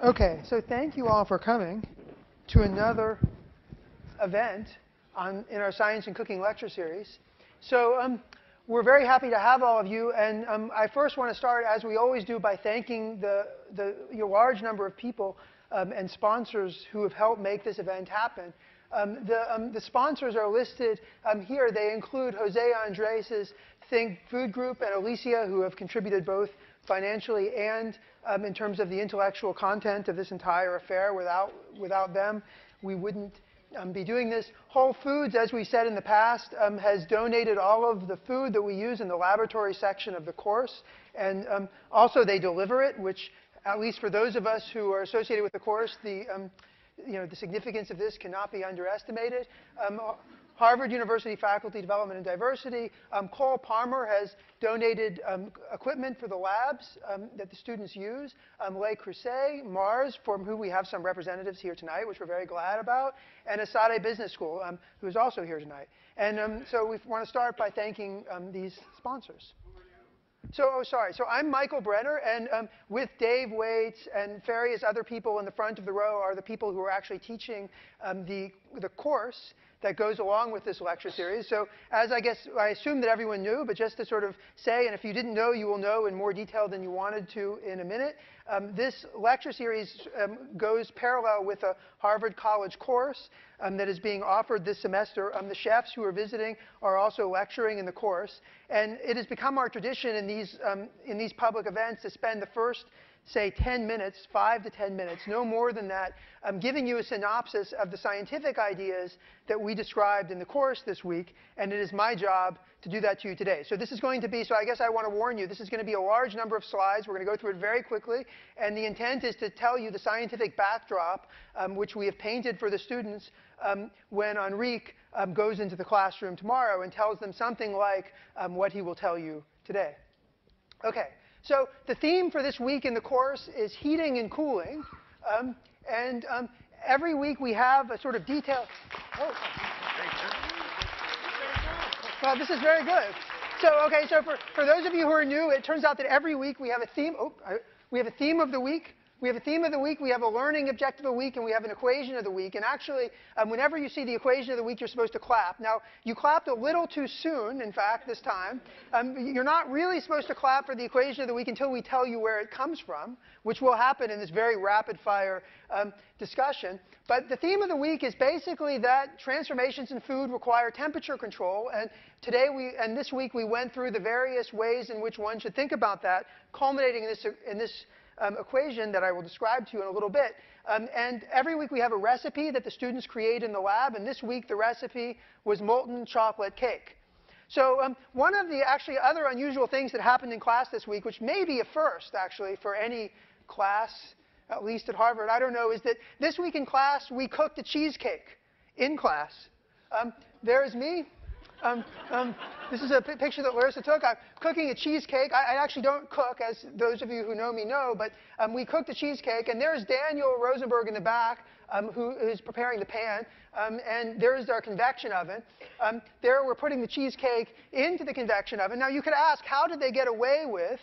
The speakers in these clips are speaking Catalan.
Okay, so thank you all for coming to another event in our Science and Cooking lecture series. So we're very happy to have all of you, and I first want to start, as we always do, by thanking the large number of people and sponsors who have helped make this event happen. The sponsors are listed here. They include Jose Andres' Think Food Group and Alicia, who have contributed both financially and in terms of the intellectual content of this entire affair. Without them, we wouldn't be doing this. Whole Foods, as we said in the past, has donated all of the food that we use in the laboratory section of the course. And also they deliver it, which, at least for those of us who are associated with the course, the significance of this cannot be underestimated. Harvard University Faculty Development and Diversity. Cole Palmer has donated equipment for the labs that the students use. Le Creuset, Mars, from whom we have some representatives here tonight, which we're very glad about, and Asade Business School, who is also here tonight. And so we want to start by thanking these sponsors. So I'm Michael Brenner, and with Dave Waits and various other people in the front of the row are the people who are actually teaching the course that goes along with this lecture series. So as I assume that everyone knew, but just to sort of say, and if you didn't know, you will know in more detail than you wanted to in a minute, this lecture series goes parallel with a Harvard College course that is being offered this semester. The chefs who are visiting are also lecturing in the course. And it has become our tradition in these public events to spend the first, say, 10 minutes, 5 to 10 minutes, no more than that, giving you a synopsis of the scientific ideas that we described in the course this week. And it is my job to do that to you today. So this is going to be, so I guess I want to warn you, this is going to be a large number of slides. We're going to go through it very quickly. And the intent is to tell you the scientific backdrop, which we have painted for the students when Enrique goes into the classroom tomorrow and tells them something like what he will tell you today. OK. So the theme for this week in the course is heating and cooling. Every week we have a sort of detailed. Oh. Well, this is very good. So for those of you who are new, it turns out that every week we have a theme. We have a theme of the week. We have a theme of the week, we have a learning objective of the week, and we have an equation of the week. And actually, whenever you see the equation of the week, you're supposed to clap. Now, you clapped a little too soon, in fact, this time. You're not really supposed to clap for the equation of the week until we tell you where it comes from, which will happen in this very rapid-fire discussion. But the theme of the week is basically that transformations in food require temperature control. And this week, we went through the various ways in which one should think about that, culminating in this equation that I will describe to you in a little bit. And every week we have a recipe that the students create in the lab. And this week the recipe was molten chocolate cake. So one of the actually other unusual things that happened in class this week, which may be a first actually for any class, at least at Harvard, I don't know, is that this week in class we cooked a cheesecake in class. There's me. This is a picture that Larissa took. I'm cooking a cheesecake. I actually don't cook, as those of you who know me know, but we cooked a cheesecake. And there's Daniel Rosenberg in the back, who is preparing the pan. And there's our convection oven. There we're putting the cheesecake into the convection oven. Now, you could ask, how did they get away with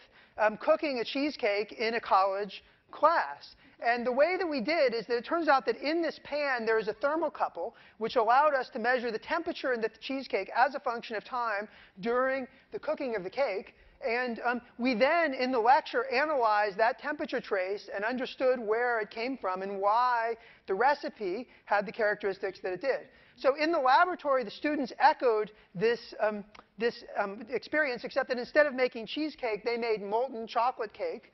cooking a cheesecake in a college class? And the way that we did is that it turns out that in this pan there is a thermocouple, which allowed us to measure the temperature in the cheesecake as a function of time during the cooking of the cake. And we then, in the lecture, analyzed that temperature trace and understood where it came from and why the recipe had the characteristics that it did. So in the laboratory, the students echoed this experience, except that instead of making cheesecake, they made molten chocolate cake.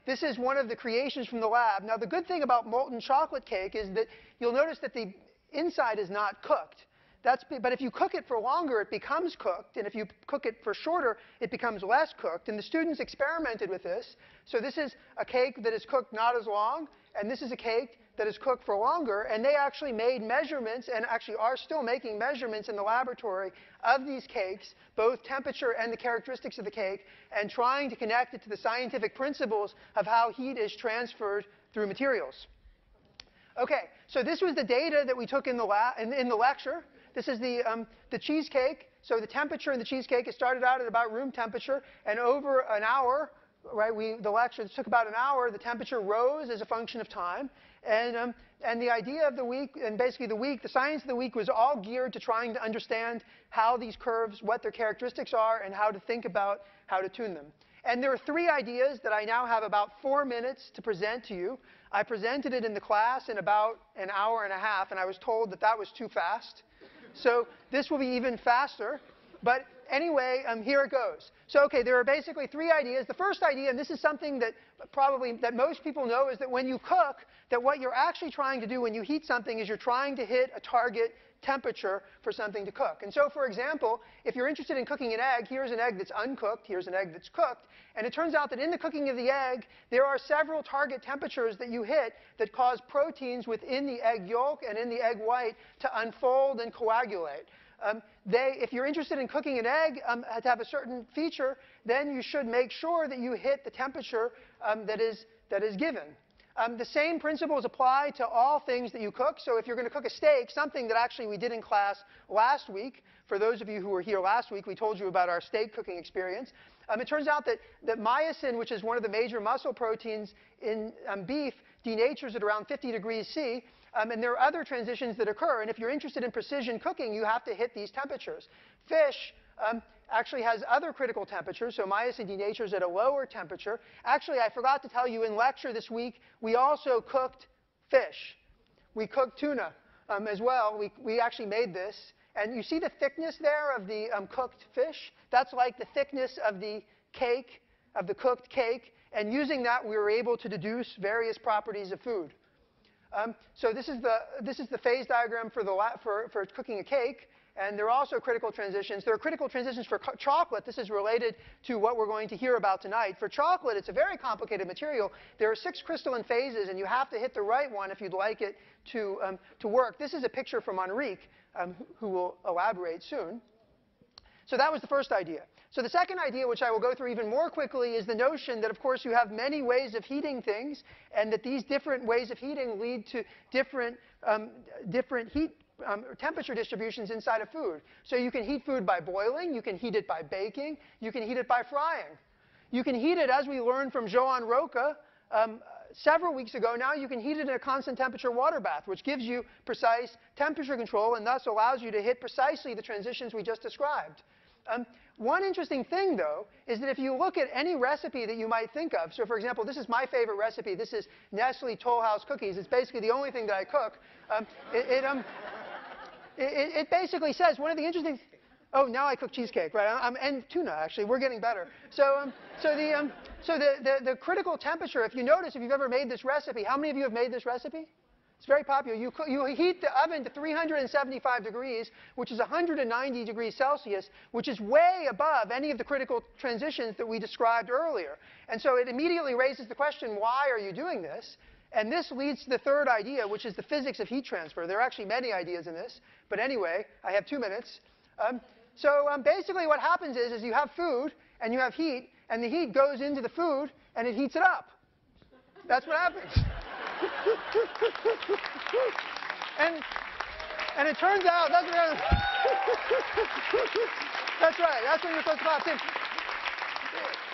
This is one of the creations from the lab. Now, the good thing about molten chocolate cake is that you'll notice that the inside is not cooked. But if you cook it for longer, it becomes cooked. And if you cook it for shorter, it becomes less cooked. And the students experimented with this. So this is a cake that is cooked not as long. And this is a cake that is cooked for longer. And they actually made measurements, and actually are still making measurements in the laboratory of these cakes, both temperature and the characteristics of the cake, and trying to connect it to the scientific principles of how heat is transferred through materials. OK, so this was the data that we took in the lecture. This is the cheesecake. So the temperature in the cheesecake, it started out at about room temperature. And over an hour, right? The lecture took about an hour. The temperature rose as a function of time. And the idea of the week, and basically the science of the week was all geared to trying to understand how these curves, what their characteristics are, and how to think about how to tune them. And there are 3 ideas that I now have about 4 minutes to present to you. I presented it in the class in about an hour and a half, and I was told that that was too fast. So this will be even faster. But anyway, here it goes. So OK, there are basically 3 ideas. The first idea, and this is something that that most people know, is that when you cook, that what you're actually trying to do when you heat something is you're trying to hit a target temperature for something to cook. And so, for example, if you're interested in cooking an egg, here's an egg that's uncooked, here's an egg that's cooked, and it turns out that in the cooking of the egg, there are several target temperatures that you hit that cause proteins within the egg yolk and in the egg white to unfold and coagulate. If you're interested in cooking an egg to have a certain feature, then you should make sure that you hit the temperature that is given. The same principles apply to all things that you cook. So if you're going to cook a steak, something that actually we did in class last week, for those of you who were here last week, we told you about our steak cooking experience. It turns out that myosin, which is one of the major muscle proteins in beef, denatures at around 50 degrees C. And there are other transitions that occur. And if you're interested in precision cooking, you have to hit these temperatures. Fish actually has other critical temperatures, so myosin denatures at a lower temperature. Actually, I forgot to tell you in lecture this week, we also cooked fish. We cooked tuna as well. We actually made this. And you see the thickness there of the cooked fish? That's like the thickness of the cake, of the cooked cake. And using that, we were able to deduce various properties of food. So this is the phase diagram for cooking a cake. And there are also critical transitions. There are critical transitions for chocolate. This is related to what we're going to hear about tonight. For chocolate, it's a very complicated material. There are 6 crystalline phases, and you have to hit the right one if you'd like it to work. This is a picture from Enrique, who will elaborate soon. So that was the first idea. So the second idea, which I will go through even more quickly, is the notion that, of course, you have many ways of heating things, and that these different ways of heating lead to different heat temperature distributions inside of food. So you can heat food by boiling, you can heat it by baking, you can heat it by frying. You can heat it, as we learned from Joan Roca several weeks ago, now you can heat it in a constant temperature water bath, which gives you precise temperature control and thus allows you to hit precisely the transitions we just described. One interesting thing, though, is that if you look at any recipe that you might think of, so for example, this is my favorite recipe. This is Nestle Toll House cookies. It's basically the only thing that I cook. It basically says one of the interesting. Oh, now I cook cheesecake, right? And tuna, actually. We're getting better. So the critical temperature. If you notice, if you've ever made this recipe, how many of you have made this recipe? It's very popular. You heat the oven to 375 degrees, which is 190 degrees Celsius, which is way above any of the critical transitions that we described earlier. And so it immediately raises the question, why are you doing this? And this leads to the third idea, which is the physics of heat transfer. There are actually many ideas in this. But anyway, I have 2 minutes. Basically what happens is you have food, and you have heat, and the heat goes into the food, and it heats it up. That's what happens. and it turns out, that's right, that's when you're supposed to clap.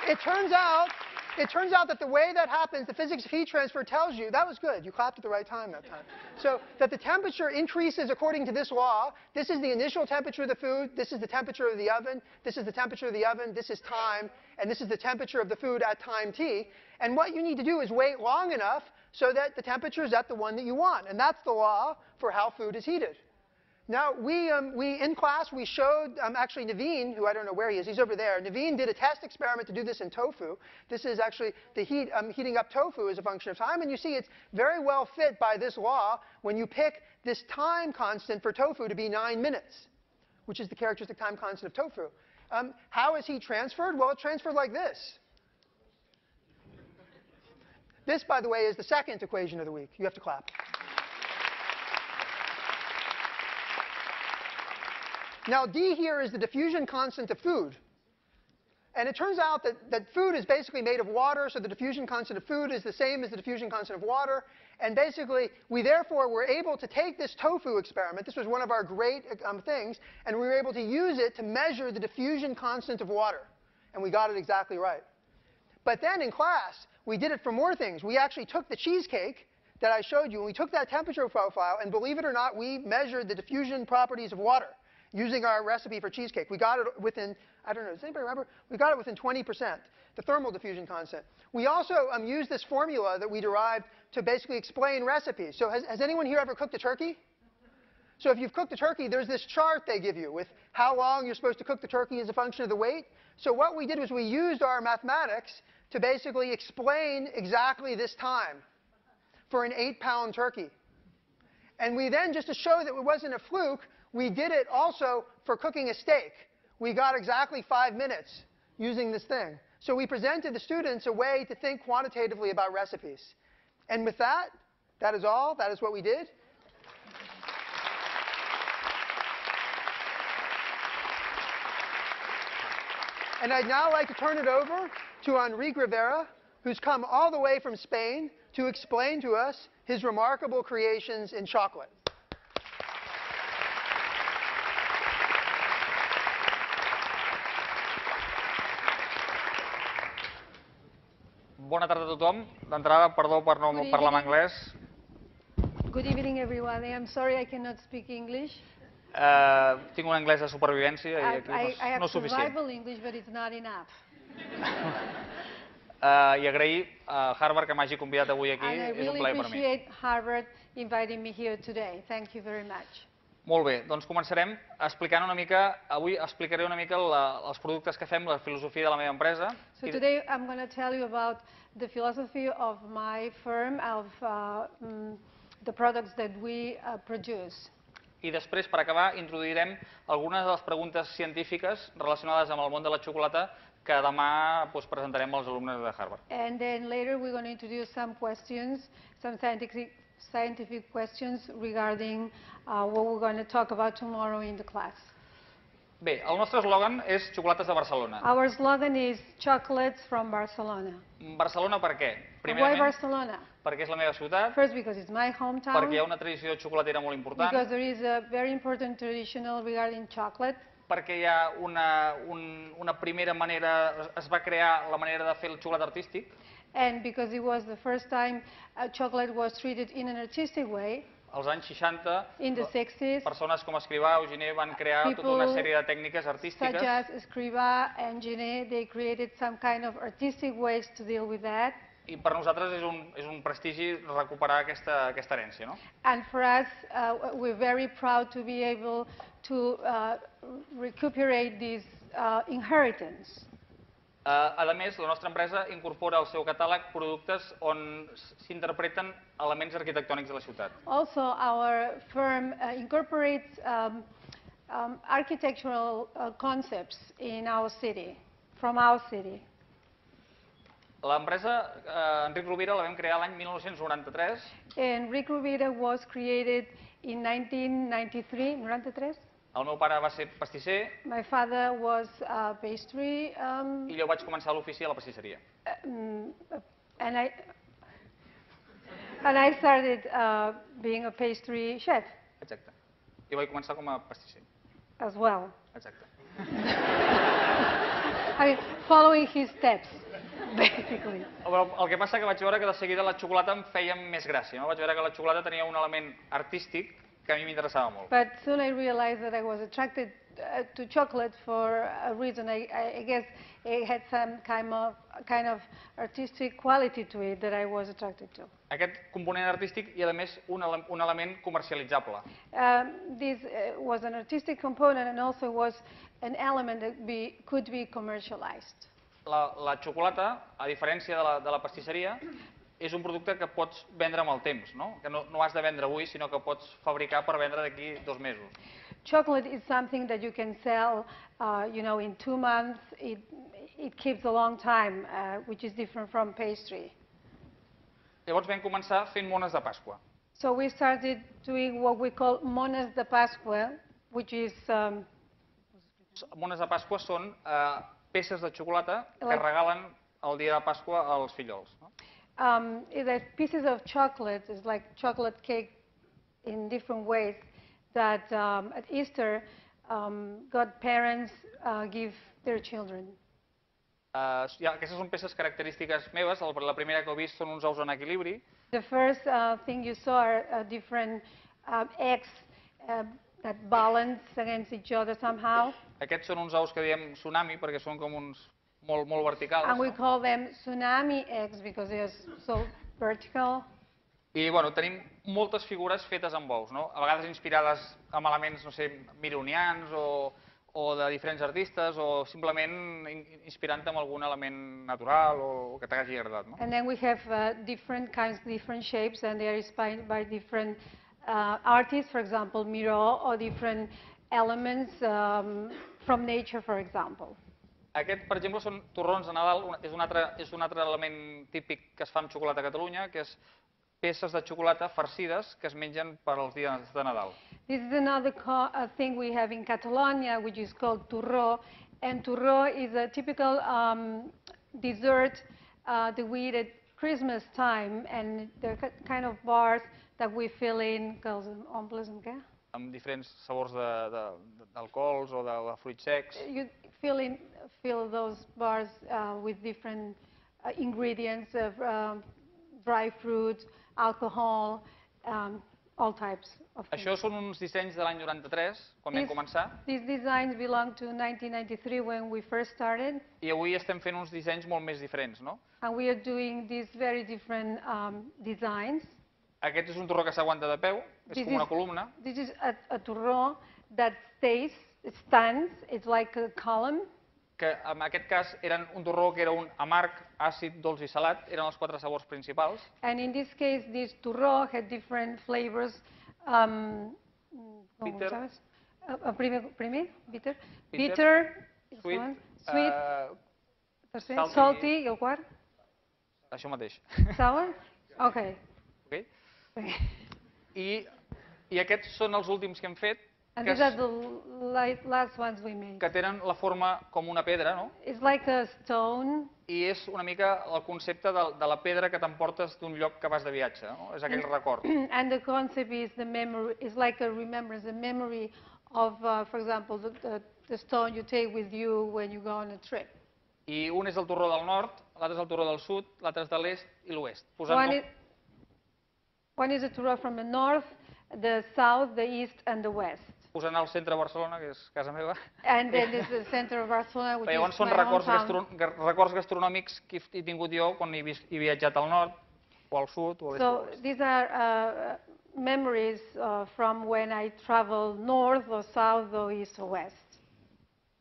It turns out that the way that happens, the physics of heat transfer tells you, that was good, you clapped at the right time that time. So that the temperature increases according to this law. This is the initial temperature of the food, this is the temperature of the oven, this is the temperature of the oven, this is time, and this is the temperature of the food at time t. And what you need to do is wait long enough so that the temperature is at the one that you want. And that's the law for how food is heated. Now, in class, we showed, actually, Naveen, who I don't know where he is, he's over there. Naveen did a test experiment to do this in tofu. This is actually the heating up tofu as a function of time. And you see it's very well fit by this law when you pick this time constant for tofu to be 9 minutes, which is the characteristic time constant of tofu. How is heat transferred? Well, it's transferred like this. This, by the way, is the second equation of the week. You have to clap. Now, D here is the diffusion constant of food. And it turns out that food is basically made of water, so the diffusion constant of food is the same as the diffusion constant of water. And basically, we therefore were able to take this tofu experiment. This was one of our great things. And we were able to use it to measure the diffusion constant of water. And we got it exactly right. But then in class, we did it for more things. We actually took the cheesecake that I showed you, and we took that temperature profile, and believe it or not, we measured the diffusion properties of water using our recipe for cheesecake. We got it within, I don't know, does anybody remember? We got it within 20%, the thermal diffusion constant. We also used this formula that we derived to basically explain recipes. So has anyone here ever cooked a turkey? So if you've cooked a turkey, there's this chart they give you with how long you're supposed to cook the turkey as a function of the weight. So what we did was we used our mathematics to basically explain exactly this time for an 8-pound turkey. And we then, just to show that it wasn't a fluke, we did it also for cooking a steak. We got exactly 5 minutes using this thing. So we presented the students a way to think quantitatively about recipes. And with that, that is all. That is what we did. And I'd now like to turn it over to Enrique Rivera, who's come all the way from Spain to explain to us his remarkable creations in chocolate. Bona tarda a tothom. D'entrada, perdó per no parlar en anglès. Good evening, everyone. I'm sorry I cannot speak English. Tinc un anglès de supervivència i aquí no és suficient. I have survival English, but it's not enough. I agrair a Harvard que m'hagi convidat avui aquí. És un plaer per mi. I really appreciate Harvard inviting me here today. Thank you very much. Molt bé, doncs començarem explicant una mica, avui explicaré una mica els productes que fem, la filosofia de la meva empresa. So today I'm going to tell you about the philosophy of my firm, of the products that we produce. I després, per acabar, introduirem algunes de les preguntes científiques relacionades amb el món de la xocolata que demà presentarem als alumnes de Harvard. And then later we're going to introduce some questions, some scientific questions regarding what we're going to talk about tomorrow in the class. Bé, el nostre eslògan és Xocolates de Barcelona. Our slogan is Chocolates from Barcelona. Barcelona per què? Why Barcelona? Perquè és la meva ciutat. First, because it's my hometown. Perquè hi ha una tradició xocolatera molt important. Because there is a very important traditional regarding chocolate. Perquè hi ha una primera manera, es va crear la manera de fer el xocolat artístic. And because it was the first time chocolate was treated in an artistic way. Als anys 60, in the 60s, persones com Escrivà o Gené van crear tota una sèrie de tècniques artístiques. Such as Escrivà and Gené, they created some kind of artistic ways to deal with that. I per nosaltres és un prestigi recuperar aquesta herència, no? And for us, we're very proud to be able to recuperate this inheritance. A més, la nostra empresa incorpora al seu catàleg productes on s'interpreten elements arquitectònics de la ciutat. Also, our firm incorporates architectural concepts in our city, from our city. L'empresa Enric Rovira la vam crear l'any 1993. Enric Rovira was created in 1993, 93? El meu pare va ser pastisser. My father was a pastry. I jo vaig començar a l'ofici a la pastisseria. And I started being a pastry chef. Exacte. I vaig començar com a pastisser. As well. Exacte. I mean, following his steps, basically. El que passa que vaig veure que de seguida la xocolata em feia més gràcia, no? Vaig veure que la xocolata tenia un element artístic que a mi m'interessava molt. But soon I realized that I was attracted to chocolate for a reason. I guess it had some kind of artistic quality to it that I was attracted to. Aquest component artístic i, a més, un element comercialitzable. This was an artistic component and also was an element that could be commercialized. La xocolata, a diferència de la pastisseria, és un producte que pots vendre amb el temps, no? Que no has de vendre avui, sinó que pots fabricar per vendre d'aquí 2 mesos. Chocolate is something that you can sell, in 2 months. It keeps a long time, which is different from pastry. Llavors vam començar fent mones de Pasqua. So we started doing what we call mones de Pasqua, which is... Mones de Pasqua són peces de xocolata que regalen el dia de Pasqua als fillols. Pieces of chocolate is like chocolate cake in different ways that at Easter godparents give their children. Aquestes són peces característiques meves. La primera que heu vist són uns ous en equilibri. The first thing you saw are different eggs that balance against each other somehow. Aquests són uns ous que diem tsunami perquè són com uns molt verticals. And we call them tsunami eggs because they are so vertical. I tenim moltes figures fetes amb ous, no? A vegades inspirades amb elements, no sé, mironians o de diferents artistes o simplement inspirant-te amb algun element natural o que t'hagi agradat, no? And then we have different kinds, different shapes, and they are inspired by different artists, for example, Miro, or different elements from nature, for example. Aquest, per exemple, són torrons de Nadal. És un altre element típic que es fa amb xocolata a Catalunya, que és peces de xocolata farcides que es mengen per als dies de Nadal. This is another thing we have in Catalonia, which is called turró. And turró is a typical dessert that we eat at Christmas time. And they're kind of bars that we fill in, amb diferents sabors d'alcohols o de fruits secs. You fill those bars with different ingredients of dry fruit, alcohol, all types of things. Això són uns dissenys de l'any 93, quan vam començar. These designs belong to 1993 when we first started. I avui estem fent uns dissenys molt més diferents, no? And we are doing these very different designs. Aquest és un torró que s'aguanta de peu, és com una columna. This is a torró that stands, it's like a column. Que en aquest cas eren un torró que era un amarg, àcid, dolç i salat, eren els 4 sabors principals. And in this case, this turró had different flavors. Bitter. Bitter. Bitter. Sweet. Salty. I el quart? Això mateix. Sour? Ok. I aquests són els últims que hem fet. And these are the last ones we made. Que tenen la forma com una pedra, no? It's like a stone. I és una mica el concepte de la pedra que t'emportes d'un lloc que vas de viatge, no? És aquell record. And the concept is the memory, it's like a remembrance, a memory of, for example, the stone you take with you when you go on a trip. I un és el torró del nord, l'altre és el torró del sud, l'altre és de l'est i l'oest. One is a torró from the north, the south, the east, and the west. Posant al centre de Barcelona, que és casa meva. And then there's the center of Barcelona, which llavors is són my hometown. records gastronòmics que he tingut jo quan he viatjat al nord, o al sud, o a l'est. So these are memories from when I travel north, or south, or east, or west.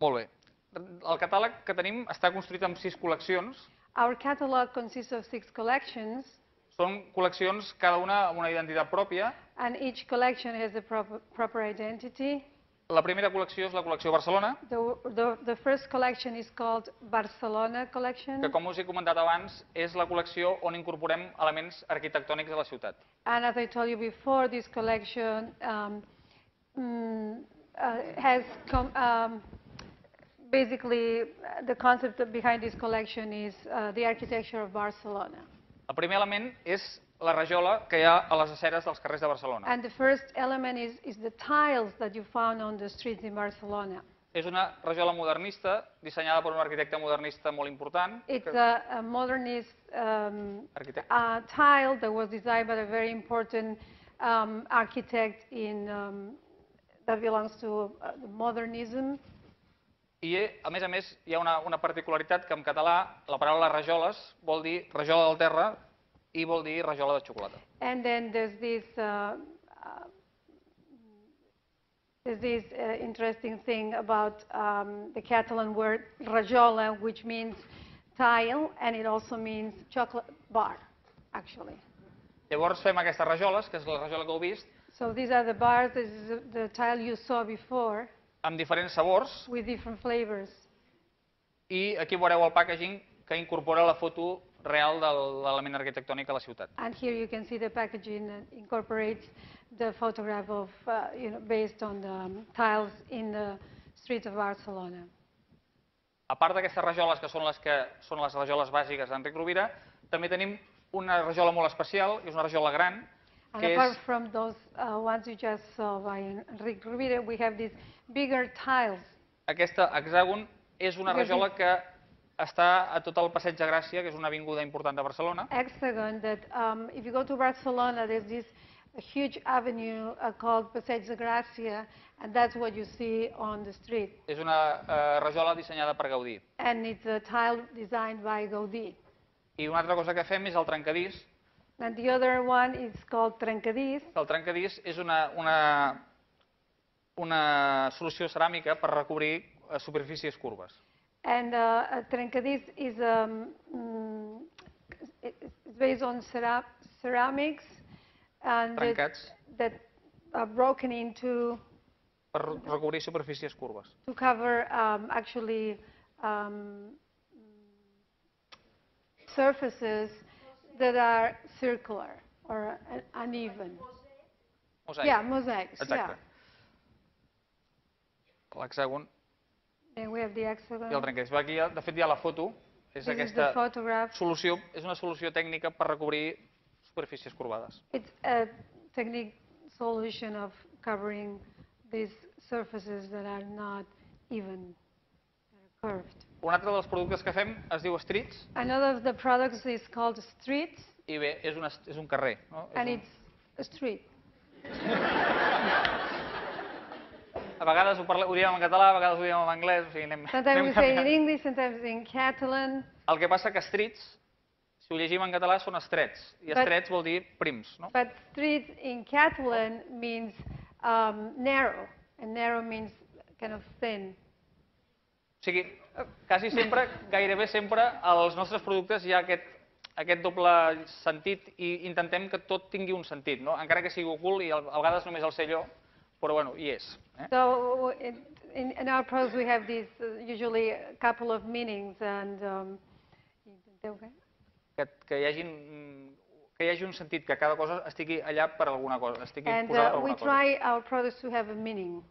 Molt bé. El catàleg que tenim està construït amb 6 col·leccions. Our catalog consists of 6 collections. Són col·leccions, cada una amb una identitat pròpia. And each collection has a proper identity. La primera col·lecció és la col·lecció Barcelona. The first collection is called Barcelona Collection. Que, com us he comentat abans, és la col·lecció on incorporem elements arquitectònics de la ciutat. And as I told you before, this collection has basically the concept behind this collection is the architecture of Barcelona. El primer element és la rajola que hi ha a les aceres dels carrers de Barcelona. And the first element is the tiles that you found on the streets in Barcelona. És una rajola modernista, dissenyada per un arquitecte modernista molt important. It's a modernist tile that was designed by a very important architect that belongs to modernism. I, a més, hi ha una particularitat que en català la paraula rajoles vol dir rajola del terra i vol dir rajola de xocolata. And then there's this interesting thing about the Catalan word rajola, which means tile, and it also means chocolate bar, actually. Llavors fem aquestes rajoles, que és la rajola que heu vist. So these are the bars, this is the tile you saw before. Amb diferents sabors. With different flavors. I aquí veureu el packaging que incorpora la foto real de l'element arquitectònic a la ciutat. And here you can see the packaging that incorporates the photograph of, based on the tiles in the streets of Barcelona. A part d'aquestes rajoles, que són les rajoles bàsiques d'Enric Rovira, també tenim una rajola molt especial, és una rajola gran. And apart from those ones you just saw by Enric Rovira, we have these bigger tiles. Aquesta hexàgon és una rajola que està a tot el Passeig de Gràcia, que és una avinguda important de Barcelona. Hexagon, that if you go to Barcelona, there's this huge avenue called Passeig de Gràcia, and that's what you see on the street. És una rajola dissenyada per Gaudí. And it's a tile designed by Gaudí. I una altra cosa que fem és el trencadís. And the other one is called trencadís. El trencadís és una solució ceràmica per recobrir superfícies curves. And trencadís is it's based on ceramics and Trencats that are broken into per recobrir superfícies curves. to cover actually surfaces that are circular or uneven. Mosaic. Yeah, mosaics. Exacte. L'hexàgon Yeah. And we have the hexagon. i el trencadís. Aquí, de fet, hi ha la foto. És This is the aquesta photograph. solució, és una solució tècnica per recobrir superfícies corbades. It's a technique solution of covering these surfaces that are not even, that are curved. Un altre dels productes que fem es diu Streets, Another of the products is called Streets, i bé, és un carrer. No? and it's a street. A vegades ho diem en català, a vegades ho diem en anglès, o sigui, Sometimes we say in English, sometimes in Catalan. El que passa que streets, si ho llegim en català, són estrets, i estrets vol dir prims, no? But streets in Catalan means narrow, and narrow means kind of thin. O sigui, quasi sempre, gairebé sempre, als nostres productes hi ha aquest doble sentit i intentem que tot tingui un sentit, no? Encara que sigui ocult i a vegades només el sé jo, però bueno, hi és. So in our products we have these usually a couple of meanings, and Que hi hagi un sentit, que cada cosa estigui allà per alguna cosa, estigui and posada per we alguna cosa. try our products to have a meaning.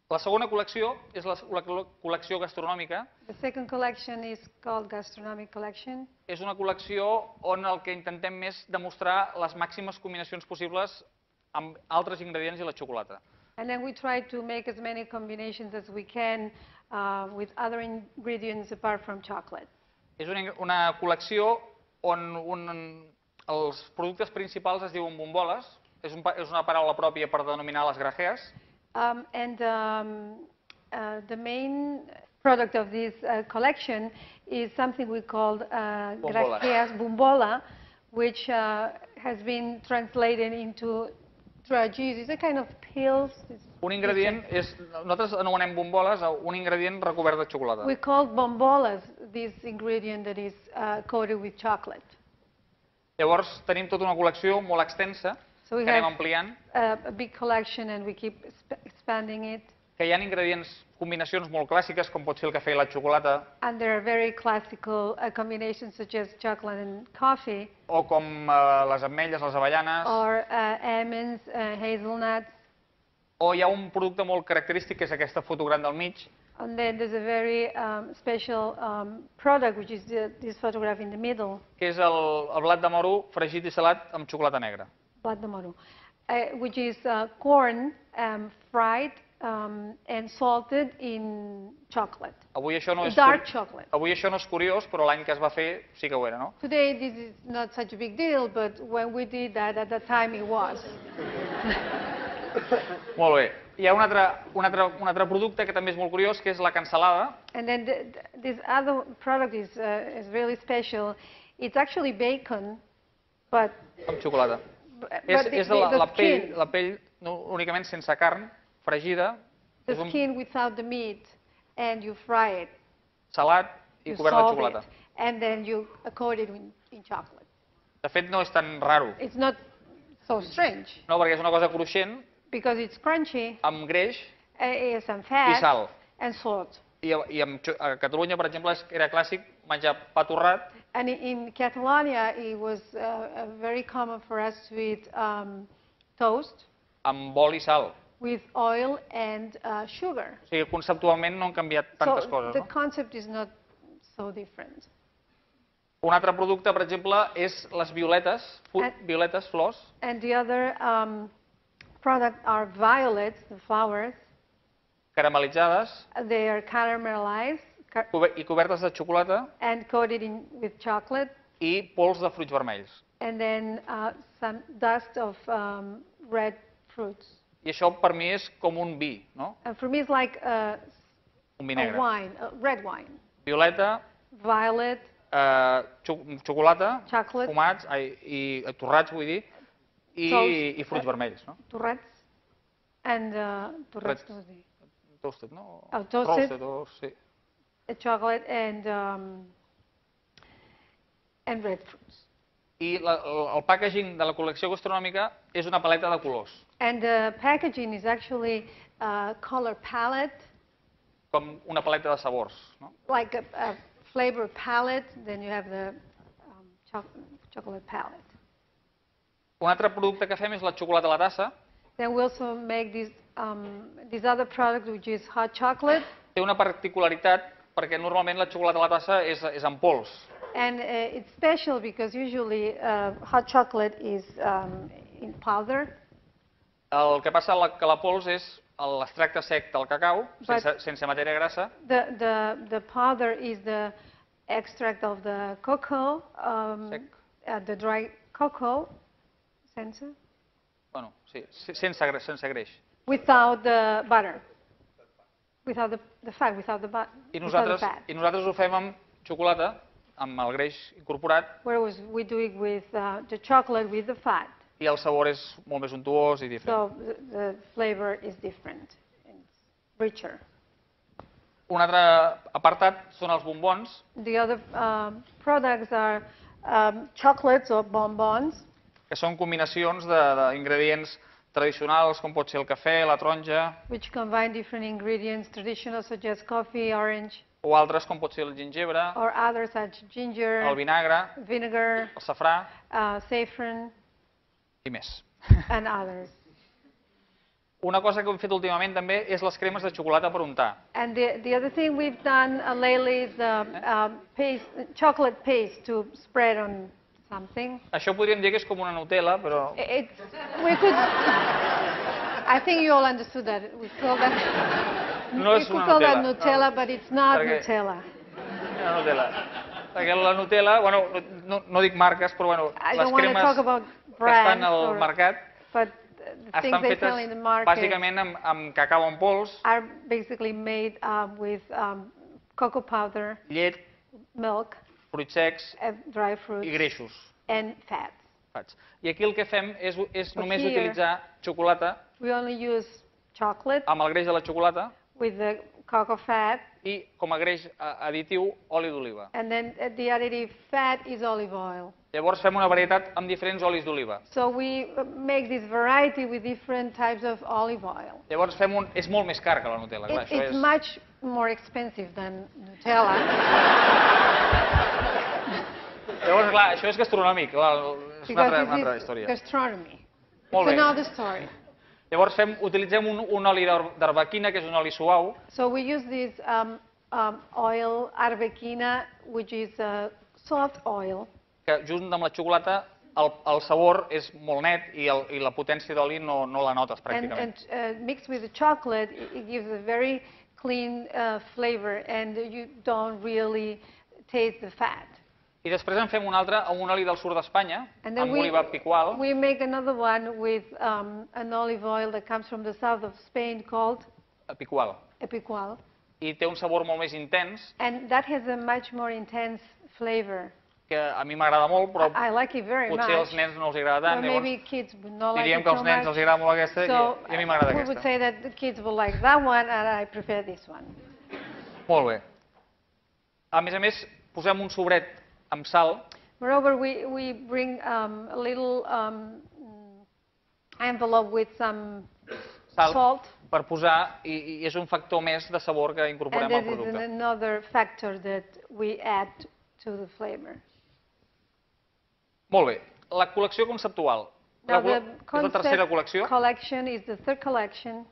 La segona col·lecció és la col·lecció gastronòmica. The second collection is called Gastronomic Collection. És una col·lecció on el que intentem més demostrar les màximes combinacions possibles amb altres ingredients i la xocolata. And then we try to make as many combinations as we can with other ingredients apart from chocolate. És una col·lecció on els productes principals es diuen bomboles. És una paraula pròpia per denominar les grajees. The main product of this collection is something we called grajeas bombola, which has been translated into dragis. It's a kind of pills. Un ingredient nosaltres anomenem bomboles un ingredient recobert de xocolata. We call bombolas this ingredient that is coated with chocolate. Llavors tenim tota una col·lecció molt extensa que anem ampliant. A big collection and we keep expanding it. Que hi ha ingredients, combinacions molt clàssiques, com pot ser el cafè i la xocolata. And there are very classical combinations such as chocolate and coffee. O com les ametlles, les avellanes. Or almonds, hazelnuts. O hi ha un producte molt característic, que és aquesta foto gran del mig. And then there's a very special product, which is this photograph in the middle. Que és el blat de moro fregit i salat amb xocolata negra. Blat de moro, which is corn fried and salted in chocolate. Avui això no és dark chocolate. Avui això no és curiós, però l'any que es va fer sí que ho era, no? Today this is not such a big deal, but when we did that, at that time it was. Molt bé. Hi ha un altre producte que també és molt curiós, que és la cansalada. And then this other product is really special. It's actually bacon, but amb xocolata. És la pell únicament sense carn, fregida. The skin without the meat, and you fry it. Salat i cobert de xocolata. And then you coat it in chocolate. De fet, no és tan raro. It's not so strange. No, perquè és una cosa cruixent. Because it's crunchy. Amb greix Some fat. I sal. And salt. I a Catalunya, per exemple, era clàssic menjar pa torrat. And in Catalonia, it was very common for us to eat toast. Amb oli i sal. With oil and sugar. O sigui, conceptualment no han canviat tantes coses, no? The concept is not so different. Un altre producte, per exemple, és les violetes, flors. And the other product are violets, the flowers. caramelitzades They are caramelized i cobertes de xocolata and coated with chocolate, i pols de fruits vermells. and then some dust of red fruits. I això per mi és com un vi, no? And for me, it's like Un vi a negre. wine, a red wine. Violeta, Violet, xocolata, chocolate, fumats, i torrats, vull dir, i fruits vermells, no? torrats, and torrats, Toasted, no? Oh, toasted. Roasted, sí. Chocolate and red fruits. I el packaging de la col·lecció gastronòmica és una paleta de colors, And the packaging is actually a color palette, com una paleta de sabors, no? like a flavor palette. Then you have the chocolate palette. Un altre producte que fem és la xocolata a la tassa. Then we also make this other product, which is hot chocolate. Té una particularitat perquè normalment la xocolata a la tassa és en pols. And it's special because usually hot chocolate is in powder. El que passa que la pols és l'extracte sec del cacau, sense matèria grassa. The powder is the extract of the cocoa, the dry cocoa, Bueno, sí, sense greix. without the butter, without the fat, without the butter. I nosaltres ho fem amb xocolata, amb el greix incorporat. Whereas we do it with the chocolate with the fat. I el sabor és molt més untuós i diferent. So the flavor is different, it's richer. Un altre apartat són els bombons. The other products are chocolates or bonbons, que són combinacions d'ingredients tradicionals, com pot ser el cafè, la taronja, which combine different ingredients, traditional such as coffee, orange, o altres, com pot ser el gingebre, or others such as ginger, el vinagre, vinegar, el safrà saffron, i més. and others. Una cosa que hem fet últimament també és les cremes de xocolata per untar. And the other thing we've done lately is chocolate paste to spread on something. Això podríem dir que és com una Nutella, però... I think you all understood that. We call that, No és una call that Nutella. Nutella, but it's not Nutella. Una Nutella. Perquè la Nutella, bueno, no dic marques, però bueno, les cremes que estan al mercat estan fetes bàsicament amb cacau en pols, are basically made with cocoa powder, llet, milk, fruits secs dry i fruits, greixos. and fats. I aquí el que fem és només utilitzar xocolata We only use chocolate amb el greix de la xocolata with the cocoa fat, i com a greix additiu oli d'oliva. and then the additive fat is olive oil. Llavors fem una varietat amb diferents olis d'oliva. So we make this variety with different types of olive oil. Llavors és molt més car que la Nutella. Clar, It's much more expensive than Nutella. Llavors, clar, això és gastronòmic, és una altra Because història. this is gastronomy. Molt It's bé. another story. Llavors utilitzem un oli d'arbequina, que és un oli suau, So we use this oil, arbequina, which is a soft oil. que junt amb la xocolata el sabor és molt net i la potència d'oli no la notes pràcticament. And mixed with the chocolate, it gives a very clean flavor, and you don't really taste the fat. I després en fem un altre amb un oli del sud d'Espanya, And then amb oliva picual, we make another one with an olive oil that comes from the south of Spain called picual, Epicual. i té un sabor molt més intens, And that has a much more intense flavor. que a mi m'agrada molt, però I like it very much. potser als nens no els agrada Or tant, maybe llavors kids would not like diríem it que so als nens much. els agrada molt aquesta So i a mi m'agrada we would aquesta. say that the kids will like that one, and I prefer this one. Molt bé. A més, posem un sobret amb sal, Moreover, we bring a little envelope with some salt. Per posar, i és un factor més de sabor que incorporem And al this is producte. another factor that we add to the flavor. Molt bé. La col·lecció conceptual. Now, the És la tercera col·lecció. collection is the third collection.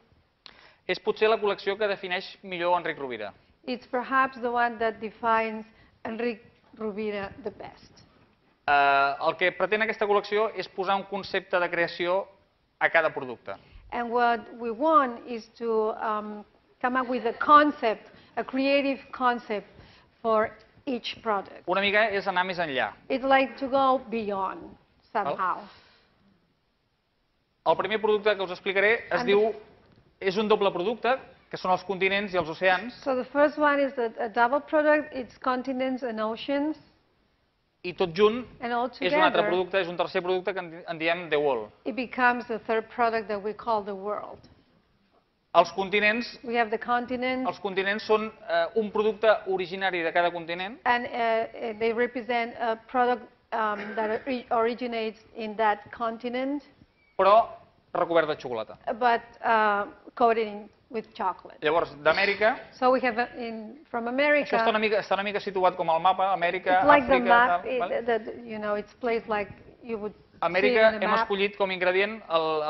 És potser la col·lecció que defineix millor Enric Rovira. It's perhaps the one that defines Enric Rovira the best. El que pretén aquesta col·lecció és posar un concepte de creació a cada producte. And what we want is to come up with a concept, a creative concept for each product. Una mica és anar més enllà. It's like to go beyond somehow. El primer producte que us explicaré és un doble producte, que són els continents i els oceans. So the first one is a double product. It's continents and oceans. I tot junt And all és un altre together, producte, és un tercer producte que en diem The World. it becomes the third product that we call the world. Els continents We have the continents, són un producte originari de cada continent, and they represent a product that originates in that continent, però recobert de xocolata. but coated with chocolate. Llavors, d'Amèrica, So we have from això America. està una mica situat com el mapa, Amèrica, It's like the Àfrica, map. tal, vale? It's placed like you would see Amèrica it in the hem map. escollit com a ingredient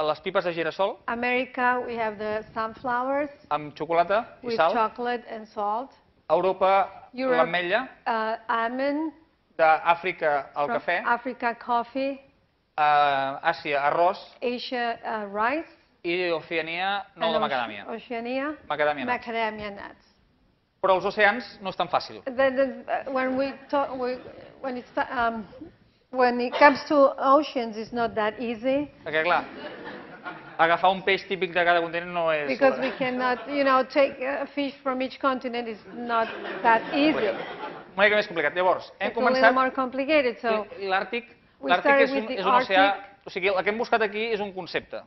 les pipes de girassol America, we have the sunflowers amb xocolata i with sal. chocolate and salt. Europa, Europe, l'ametlla. Almond. D'Àfrica, el From cafè. Africa, coffee. Àsia, arròs. Asia, rice. I Oceania, nou de macadàmia. Oceania, Macadàmia nuts. macadamia nuts. Però els oceans no és tan fàcil. When it comes to oceans, it's not that easy. Perquè, clar, agafar un peix típic de cada continent no és... Because we cannot, take a fish from each continent is not that easy. Una mica més complicat. Llavors, hem It's a little començat... more complicated. So I l'Àrtic started with the és un oceà... Arctic. O sigui, el que hem buscat aquí és un concepte.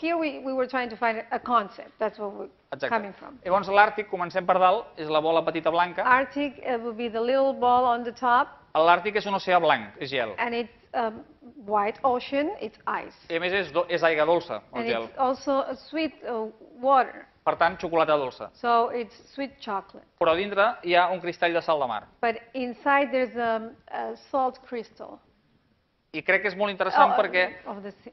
here we were trying to find a concept. That's what we're Exacte. coming from. Llavors, l'Àrtic, comencem per dalt, és la bola petita blanca. Arctic will be the little ball on the top, L'Àrtic és un oceà blanc, és gel. and it's white ocean. It's ice, I a més és aigua dolça, el and gel. it's also a sweet water. Per tant, xocolata dolça. So it's sweet chocolate. Però a dintre hi ha un cristall de sal de mar. But inside there's a salt crystal. I crec que és molt interessant perquè Of the sea.